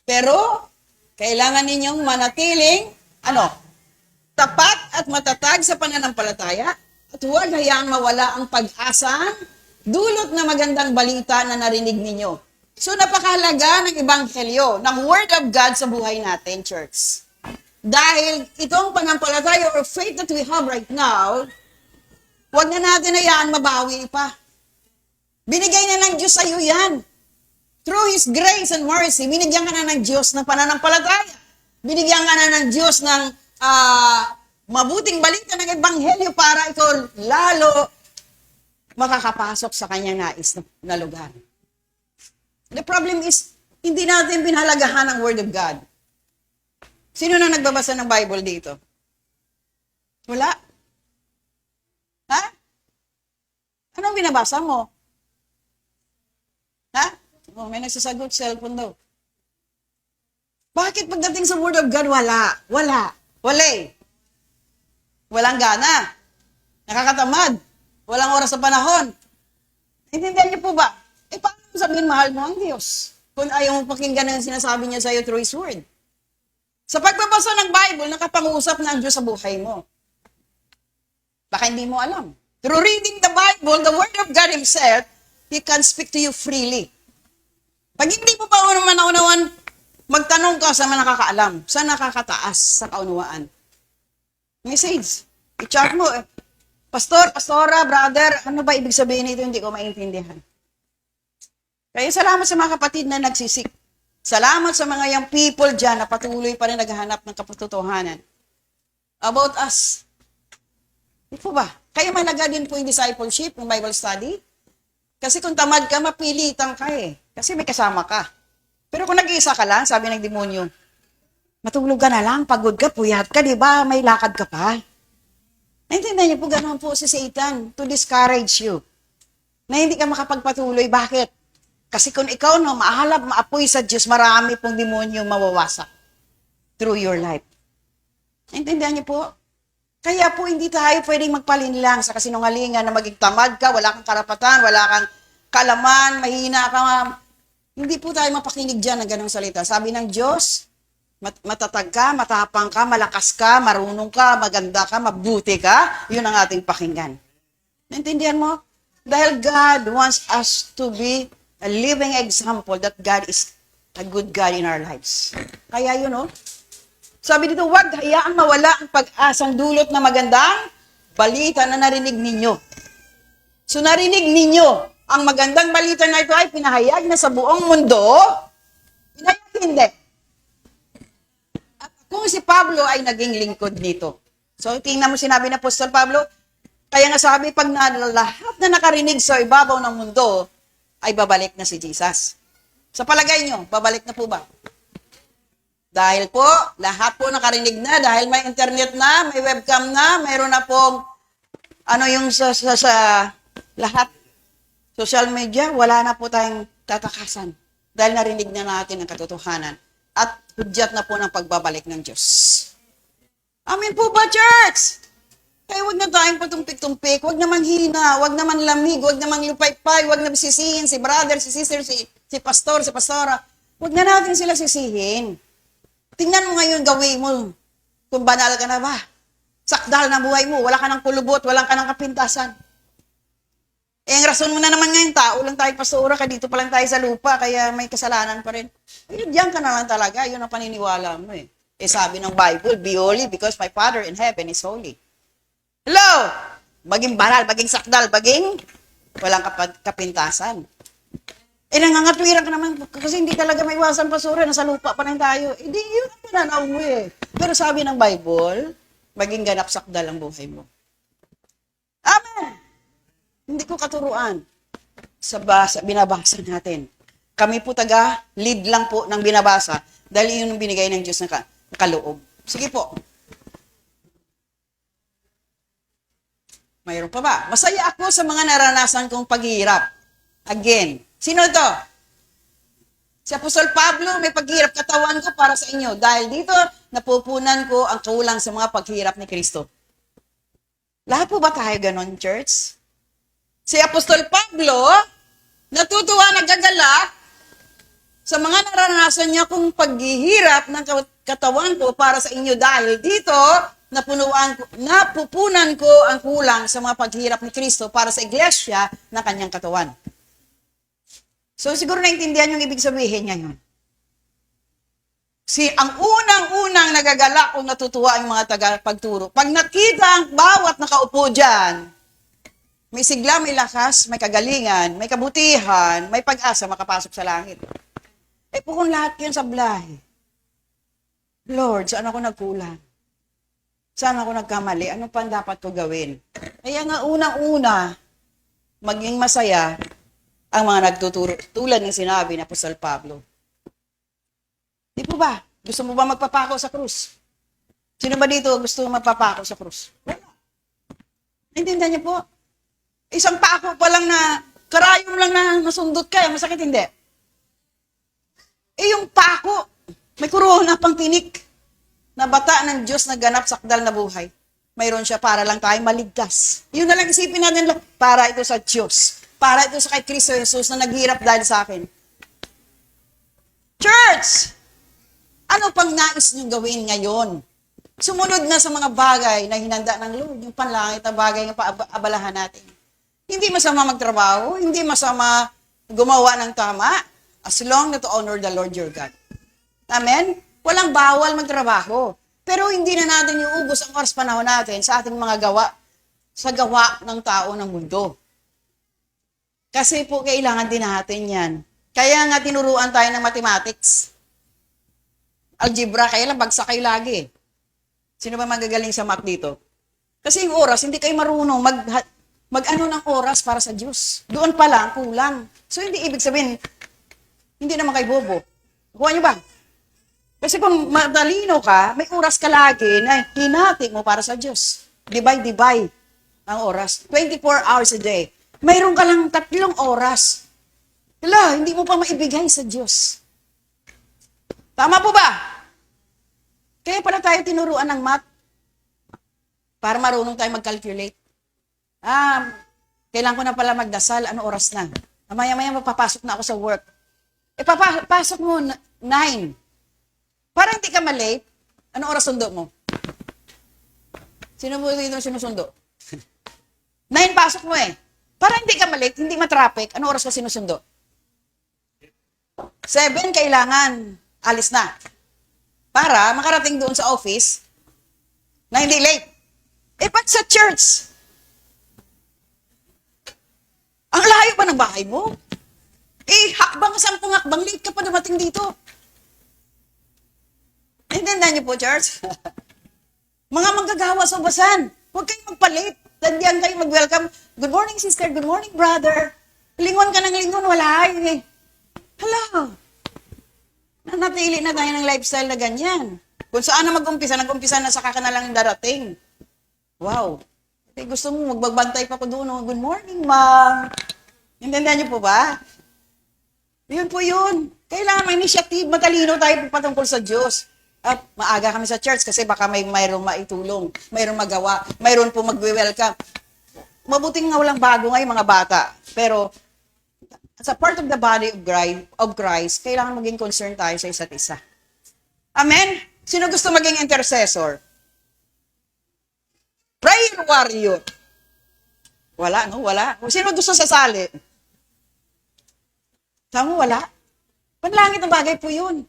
Pero, kailangan ninyong manatiling, tapat at matatag sa pananampalataya at huwag hayaang mawala ang pag-asa, dulot na magandang balita na narinig ninyo. So, napakahalaga ng Ebanghelyo, ng Word of God sa buhay natin, church. Dahil itong panampalataya or faith that we have right now, huwag na natin hayaan mabawi pa. Binigay na ng Diyos sa iyo yan. Through His grace and mercy, binigyan ka na ng Diyos ng pananampalataya. Binigyan ka na ng Diyos ng mabuting balita ng Ebanghelyo para ikaw lalo makakapasok sa kanyang nais na lugar. The problem is, hindi natin binhalagahan ang Word of God. Sino na nagbabasa ng Bible dito? Wala? Ha? Anong binabasa mo? Ha? Oh, may nagsasagot, cellphone daw. Bakit pagdating sa Word of God, wala? Wala. Walang gana. Nakakatamad. Walang oras sa panahon. Intindihan niyo po ba? Paano mo sabihin mahal mo ang Diyos? Kung ayaw mo pakinggan ang sinasabi niya sa iyo through His Word. Sa pagbabasa ng Bible, nakapang-usap na ang Diyos sa buhay mo. Baka hindi mo alam. Through reading the Bible, the Word of God Himself, He can speak to you freely. Pag hindi mo pa naman naunawan, magtanong ka sa mga nakakaalam, sa nakakataas, sa kaunawaan. Message. I-chat mo. Pastor, pastora, brother, ano ba ibig sabihin nito? Hindi ko maintindihan. Kaya salamat sa mga kapatid na nagsisik. Salamat sa mga young people dyan na patuloy pa rin naghahanap ng kapatutuhanan. About us. Di po ba? Kaya malaga din po yung discipleship, yung Bible study. Kasi kung tamad ka, mapilitan ka eh. Kasi may kasama ka. Pero kung nag-iisa ka lang, sabi ng demonyo, matulog ka na lang, pagod ka, puyat ka, di ba? May lakad ka pa. Naintindihan niyo po, ganoon po si Satan to discourage you. Na hindi ka makapagpatuloy. Bakit? Kasi kung ikaw maahalap, maapoy sa Diyos, marami pong demonyo mawawasak through your life. Naintindihan niyo po? Kaya po hindi tayo pwedeng magpalinlang sa kasinungalingan na maging tamad ka, wala kang karapatan, wala kang kalaman, mahina ka. Hindi po tayo mapakinig dyan ng ganong salita. Sabi ng Diyos, matatag ka, matapang ka, malakas ka, marunong ka, maganda ka, mabuti ka, yun ang ating pakinggan. Naintindihan mo? Dahil God wants us to be a living example that God is a good God in our lives. Kaya yun, sabi dito, huwag hayaang mawala ang pag-asang dulot na magandang balita na narinig ninyo. So narinig ninyo, ang magandang balita na ito ay pinahayag na sa buong mundo, pinahayag hindi. At kung si Pablo ay naging lingkod nito. So tingnan mo sinabi na Apostol Pablo, kaya nga sabi, pag lahat na nakarinig sa ibabaw ng mundo, ay babalik na si Jesus. Sa palagay nyo, babalik na po ba? Dahil po, lahat po nakarinig na, dahil may internet na, may webcam na, mayroon na pong, yung sa lahat, social media, wala na po tayong tatakasan. Dahil narinig na natin ang katotohanan. At hudyat na po ng pagbabalik ng Diyos. Amen po ba, church? Kaya huwag na tayong patumpik-tumpik, huwag naman hina, huwag naman lamig, huwag naman lupay-pay, huwag na sisihin si brother, si sister, si pastor, si pastora. Huwag na natin sila sisihin. Tingnan mo ngayon, gawin mo. Kung banal ka na ba? Sakdal na buhay mo, wala ka ng kulubot, wala ka ng kapintasan. Ang rason mo na naman ngayon, tao lang tayo pastora, ka dito pa lang tayo sa lupa, kaya may kasalanan pa rin. Diyan ka na lang talaga, yun ang paniniwala mo eh. Sabi ng Bible, be holy because my Father in heaven is holy. Hello! Maging banal, maging sakdal, maging walang kapintasan. Nangangatwiran ka naman kasi hindi talaga may iwasan pasura, nasa lupa pa rin tayo. Hindi, yun ang pananaw mo eh. Pero sabi ng Bible, maging ganap sakdal ang buhay mo. Amen! Hindi ko katuruan sa binabasa natin. Kami po lead lang po ng binabasa dahil yun ang binigay ng Diyos na kaloob. Sige po. Mayroon pa ba? Masaya ako sa mga naranasan kong paghihirap. Again, sino to? Si Apostol Pablo, may paghihirap katawan ko para sa inyo. Dahil dito, napupunan ko ang kulang sa mga paghirap ni Kristo. Lahat po ba tayo ganon, church? Si Apostol Pablo, natutuwa, nagagalak sa mga naranasan niya kung paghihirap ng katawan ko para sa inyo dahil dito, napupunan ko ang kulang sa mga paghirap ni Kristo para sa iglesia na kanyang katawan. So siguro naintindihan yung ibig sabihin niya yun. Ang unang-unang nagagalak kung natutuwa ang mga tagapagturo. Pag nakita ang bawat nakaupo dyan, may sigla, may lakas, may kagalingan, may kabutihan, may pag-asa makapasok sa langit. Po kung lahat yun sablahe. Lord, saan ako nagkulang? Saan ako nagkamali? Ano pa dapat ko gawin? Kaya nga unang-una, maging masaya ang mga nagtuturo. Tulad ng sinabi ni Apostol Pablo. Di po ba? Gusto mo ba magpapako sa krus? Sino ba dito gusto magpapako sa krus? Wala. Naintindihan niyo po? Isang pako pa lang na, karayom lang na masundot ka, masakit hindi. Yung pako, may corona pang tinik na bata ng Diyos na ganap sakdal na buhay. Mayroon siya para lang tayo maligtas. Yun na lang isipin natin lang, para ito sa Diyos. Para ito sa kay Kristo Jesus na naghirap dahil sa akin. Church! Ano pang nais niyong gawin ngayon? Sumunod na sa mga bagay na hinanda ng Lord, yung panlangit na bagay na paabalahan natin. Hindi masama magtrabaho, hindi masama gumawa ng tama, as long na to honor the Lord your God. Amen? Walang bawal magtrabaho. Pero hindi na natin iubos ang oras panahon natin sa ating mga gawa, sa gawa ng tao ng mundo. Kasi po kailangan din natin yan. Kaya nga tinuruan tayo ng mathematics. Algebra, kaya lang bagsak kayo lagi. Sino ba magagaling sa math dito? Kasi yung oras, hindi kayo marunong mag-ano ng oras para sa Diyos. Doon pa lang, kulang. So hindi ibig sabihin, hindi naman kayo bobo. Kuha niyo ba? Kasi kung matalino ka, may oras ka lagi na hinati mo para sa Diyos. Divide ang oras. 24 hours a day. Mayroon ka lang 3 oras. Hala, hindi mo pa maibigay sa Diyos. Tama po ba? Kaya pala tayo tinuruan ng math para marunong tayo mag-calculate. Kailangan ko na pala magdasal. Ano oras na? Maya-maya mapapasok na ako sa work. Papasok mo 9. Para hindi ka malate, ano oras sundo mo? Sino mo dito sinusundo? 9 pasok mo eh. Para hindi ka malate, hindi matraffic, ano oras ka sinusundo? 7 kailangan, alis na. Para makarating doon sa office na hindi late. Pag sa church, ang layo pa ng bahay mo. Hakbang 10 hakbang, late ka pa dumating dito. Intindihan niyo po, church? Mga manggagawa sa basan, huwag kayong magpalit. Tandiyan kayo mag-welcome. Good morning, sister. Good morning, brother. Lingon ka ng lingon, wala eh. Hello. Nanatili na tayo ng lifestyle na ganyan. Kung saan na mag-umpisa, nag-umpisa na saka ka na lang darating. Wow. Gusto mo, magbabantay pa ko doon. Good morning, ma'am. Intindihan niyo po ba? Yun po yun. Kailangan may initiative, matalino tayo patungkol sa Diyos. At maaga kami sa church kasi baka mayroong maitulong, mayroong magawa, mayroon po mag-welcome. Mabuting nga walang bago ngayon mga bata. Pero as a part of the body of Christ, kailangan maging concerned tayo sa isa't isa. Amen? Sino gusto maging intercessor? Prayer warrior. Wala, no? Wala. Sino gusto sasali? Tama, wala. Panlangit ng bagay po yun.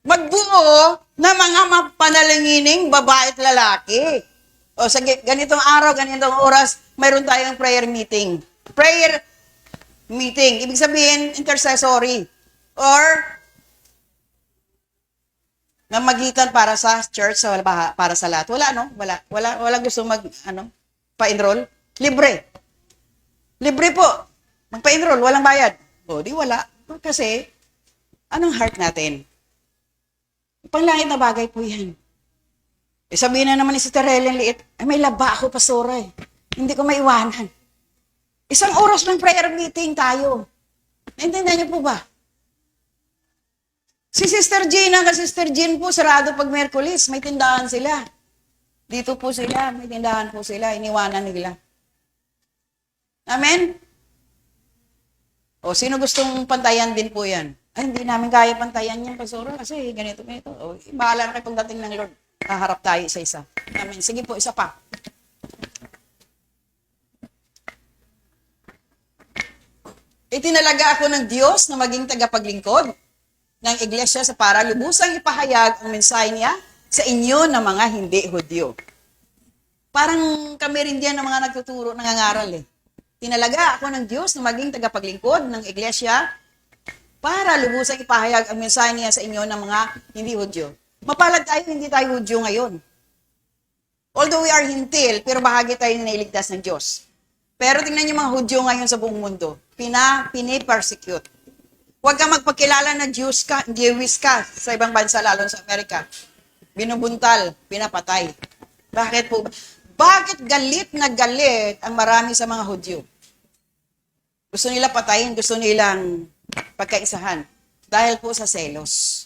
Magbuo na mga mapanalangining babae at lalaki. O sa ganitong araw, ganitong oras, mayroon tayong prayer meeting. Prayer meeting. Ibig sabihin, intercessory. Or, namagitan para sa church, o para sa lahat. Wala, no? Wala gusto pa-enroll. Libre. Libre po. Magpa-enroll, walang bayad. O, di wala. Kasi, anong heart natin? Panglangit na bagay po yan. Sabihin na naman ni Sister Helen liit, may laba ako, pastora eh. Hindi ko maiwanan. 1 oras ng prayer meeting tayo. Naintindihan niyo po ba? Si Sister Gina at Sister Jean po, sarado pag Merkulis. May tindahan sila. Dito po sila, may tindahan po sila. Iniwanan nila. Amen? O, sino gustong pantayan din po yan? Ay, hindi namin kaya pantayan yan, Pastora, kasi ganito. O, bahala na kayo pagdating ng Lord. Kaharap tayo isa-isa. Amen. Sige po, isa pa. Itinalaga ako ng Diyos na maging tagapaglingkod ng iglesia sa para lubusang ipahayag ang mensahe niya sa inyo na mga hindi Hudyo. Parang kami rin diyan ng mga nagtuturo, nangangaral eh. Tinalaga ako ng Diyos na maging tagapaglingkod ng iglesia para lubusang ipahayag ang mensahe niya sa inyo ng mga hindi Hudyo. Mapalad tayo, hindi tayo Hudyo ngayon. Although we are hintil, pero bahagi tayo na nailigtas ng Diyos. Pero tingnan niyo mga Hudyo ngayon sa buong mundo. Pini-persecute. Huwag kang magpakilala na Jewish ka sa ibang bansa, lalo sa Amerika. Binubuntal, pinapatay. Bakit po? Bakit galit na galit ang marami sa mga Hudyo? Gusto nila patayin, gusto nilang pagkaisahan. Dahil po sa selos.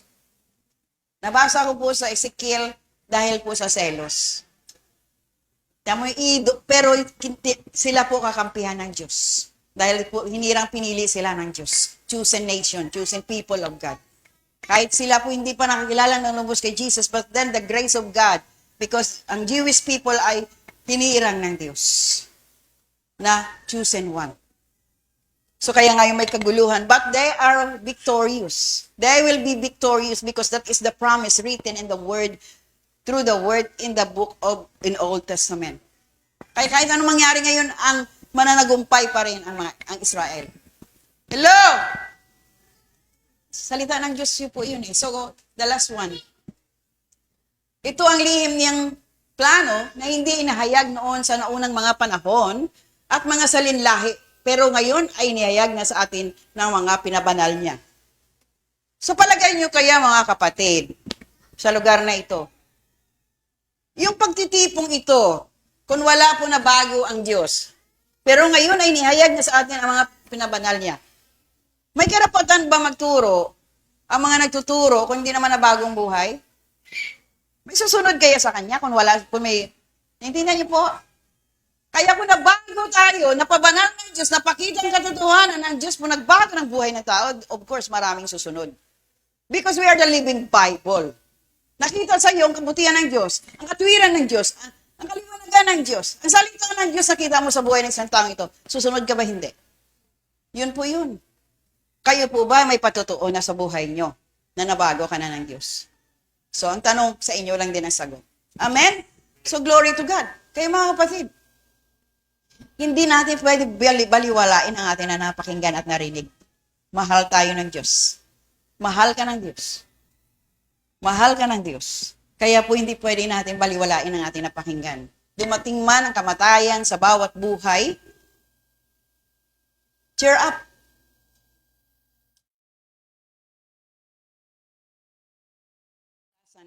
Nabasa ko po sa Ezekiel dahil po sa selos. Pero sila po kakampihan ng Diyos. Dahil po hinirang pinili sila ng Diyos. Chosen nation, chosen people of God. Kahit sila po hindi pa nakakilala ng lubos kay Jesus, but then the grace of God, because ang Jewish people ay pinirang ng Diyos na chosen one. So kaya ngayon may kaguluhan, but they are victorious. They will be victorious because that is the promise written in the word, through the word in the book of in Old Testament. Kaya kahit anong mangyari ngayon, ang mananagumpay pa rin ang Israel. Hello! Salita ng Diyos yun po yun eh. So, the last one. Ito ang lihim niyang plano na hindi inahayag noon sa naunang mga panahon at mga salinlahi. Pero ngayon ay inihayag na sa atin ng mga pinabanal niya. So palagay niyo kaya mga kapatid, sa lugar na ito, yung pagtitipong ito, kung wala po na bago ang Diyos, pero ngayon ay inihayag na sa atin ang mga pinabanal niya. May karapatan ba magturo ang mga nagtuturo kung hindi naman na bagong buhay? May susunod kaya sa kanya kung wala, kung may, naintindihan niyo po? Kaya kung nabago tayo, napabanal ng Diyos, napakita ang katotohanan ng Diyos po, nagbago ng buhay ng tao, of course, maraming susunod. Because we are the living Bible. Nakita sa iyo ang kabutihan ng Diyos, ang katwiran ng Diyos, ang kaliwanagan ng Diyos, ang salita ng Diyos nakita mo sa buhay ng isang taong ito. Susunod ka ba hindi? Yun po yun. Kayo po ba may patotoo na sa buhay nyo na nabago ka na ng Diyos? So, ang tanong sa inyo lang din ang sagot. Amen? So, glory to God. Kayo mga kapatid, hindi natin pwede baliwalain ang ating na napakinggan at narinig. Mahal tayo ng Diyos. Mahal ka ng Diyos. Mahal ka ng Diyos. Kaya po hindi pwede natin baliwalain ang ating napakinggan. Dumating man ang kamatayan sa bawat buhay, cheer up.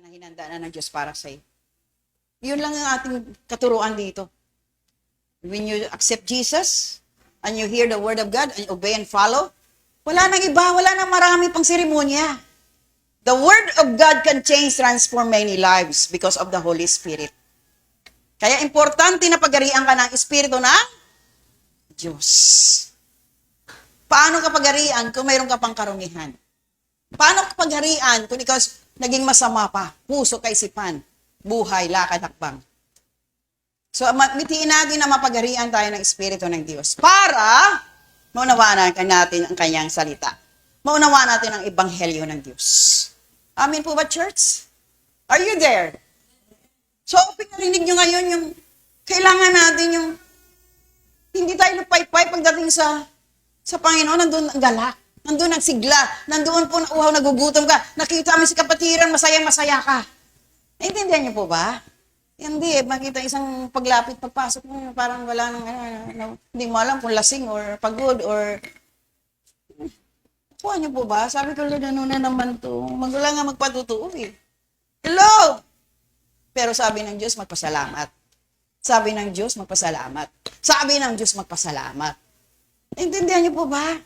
Na hinanda na ng Diyos para sa'yo. Yun lang ang ating katuruan dito. When you accept Jesus, and you hear the word of God, and obey and follow, wala nang iba, wala nang marami pang seremonya. The word of God can change, transform many lives because of the Holy Spirit. Kaya importante na pagarian ka ng Espiritu ng Diyos. Paano ka pagarian kung mayroon ka pang karumihan? Paano ka pagharian kung ikaw naging masama pa, puso, kaisipan, buhay, lakad, hakbang? So, mitiin natin na mapagharian tayo ng Espiritu ng Diyos para maunawaan natin ang kanyang salita. Maunawaan natin ang Ebanghelyo ng Diyos. Amen po ba, church? Are you there? So, pinarinig nyo ngayon yung kailangan natin yung hindi tayo lupay-pay pagdating sa Panginoon, nandun ang galak. Nandun ang sigla. Nandun po na uhaw, nagugutom ka. Nakita mo si kapatiran, masaya-masaya ka. Naintindihan niyo po ba? Hindi, makita isang paglapit, pagpasok mo, parang wala nang, hindi mo alam kung lasing or pagod or... Kuha niyo po ba? Sabi ko, Lord, ano na naman to? Wala nga magpatutuo eh. Hello! Pero sabi ng Diyos, magpasalamat. Sabi ng Diyos, magpasalamat. Sabi ng Diyos, magpasalamat. Naintindihan niyo po ba?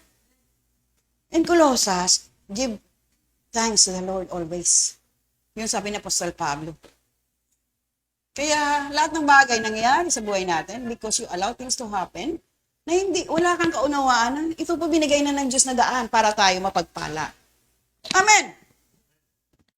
In Colossus, give thanks to the Lord always. Yun sabi ni Apostol Pablo. Kaya lahat ng bagay nangyayari sa buhay natin because you allow things to happen na wala kang kaunawaan, ito po binigay na ng Diyos na daan para tayo mapagpala. Amen!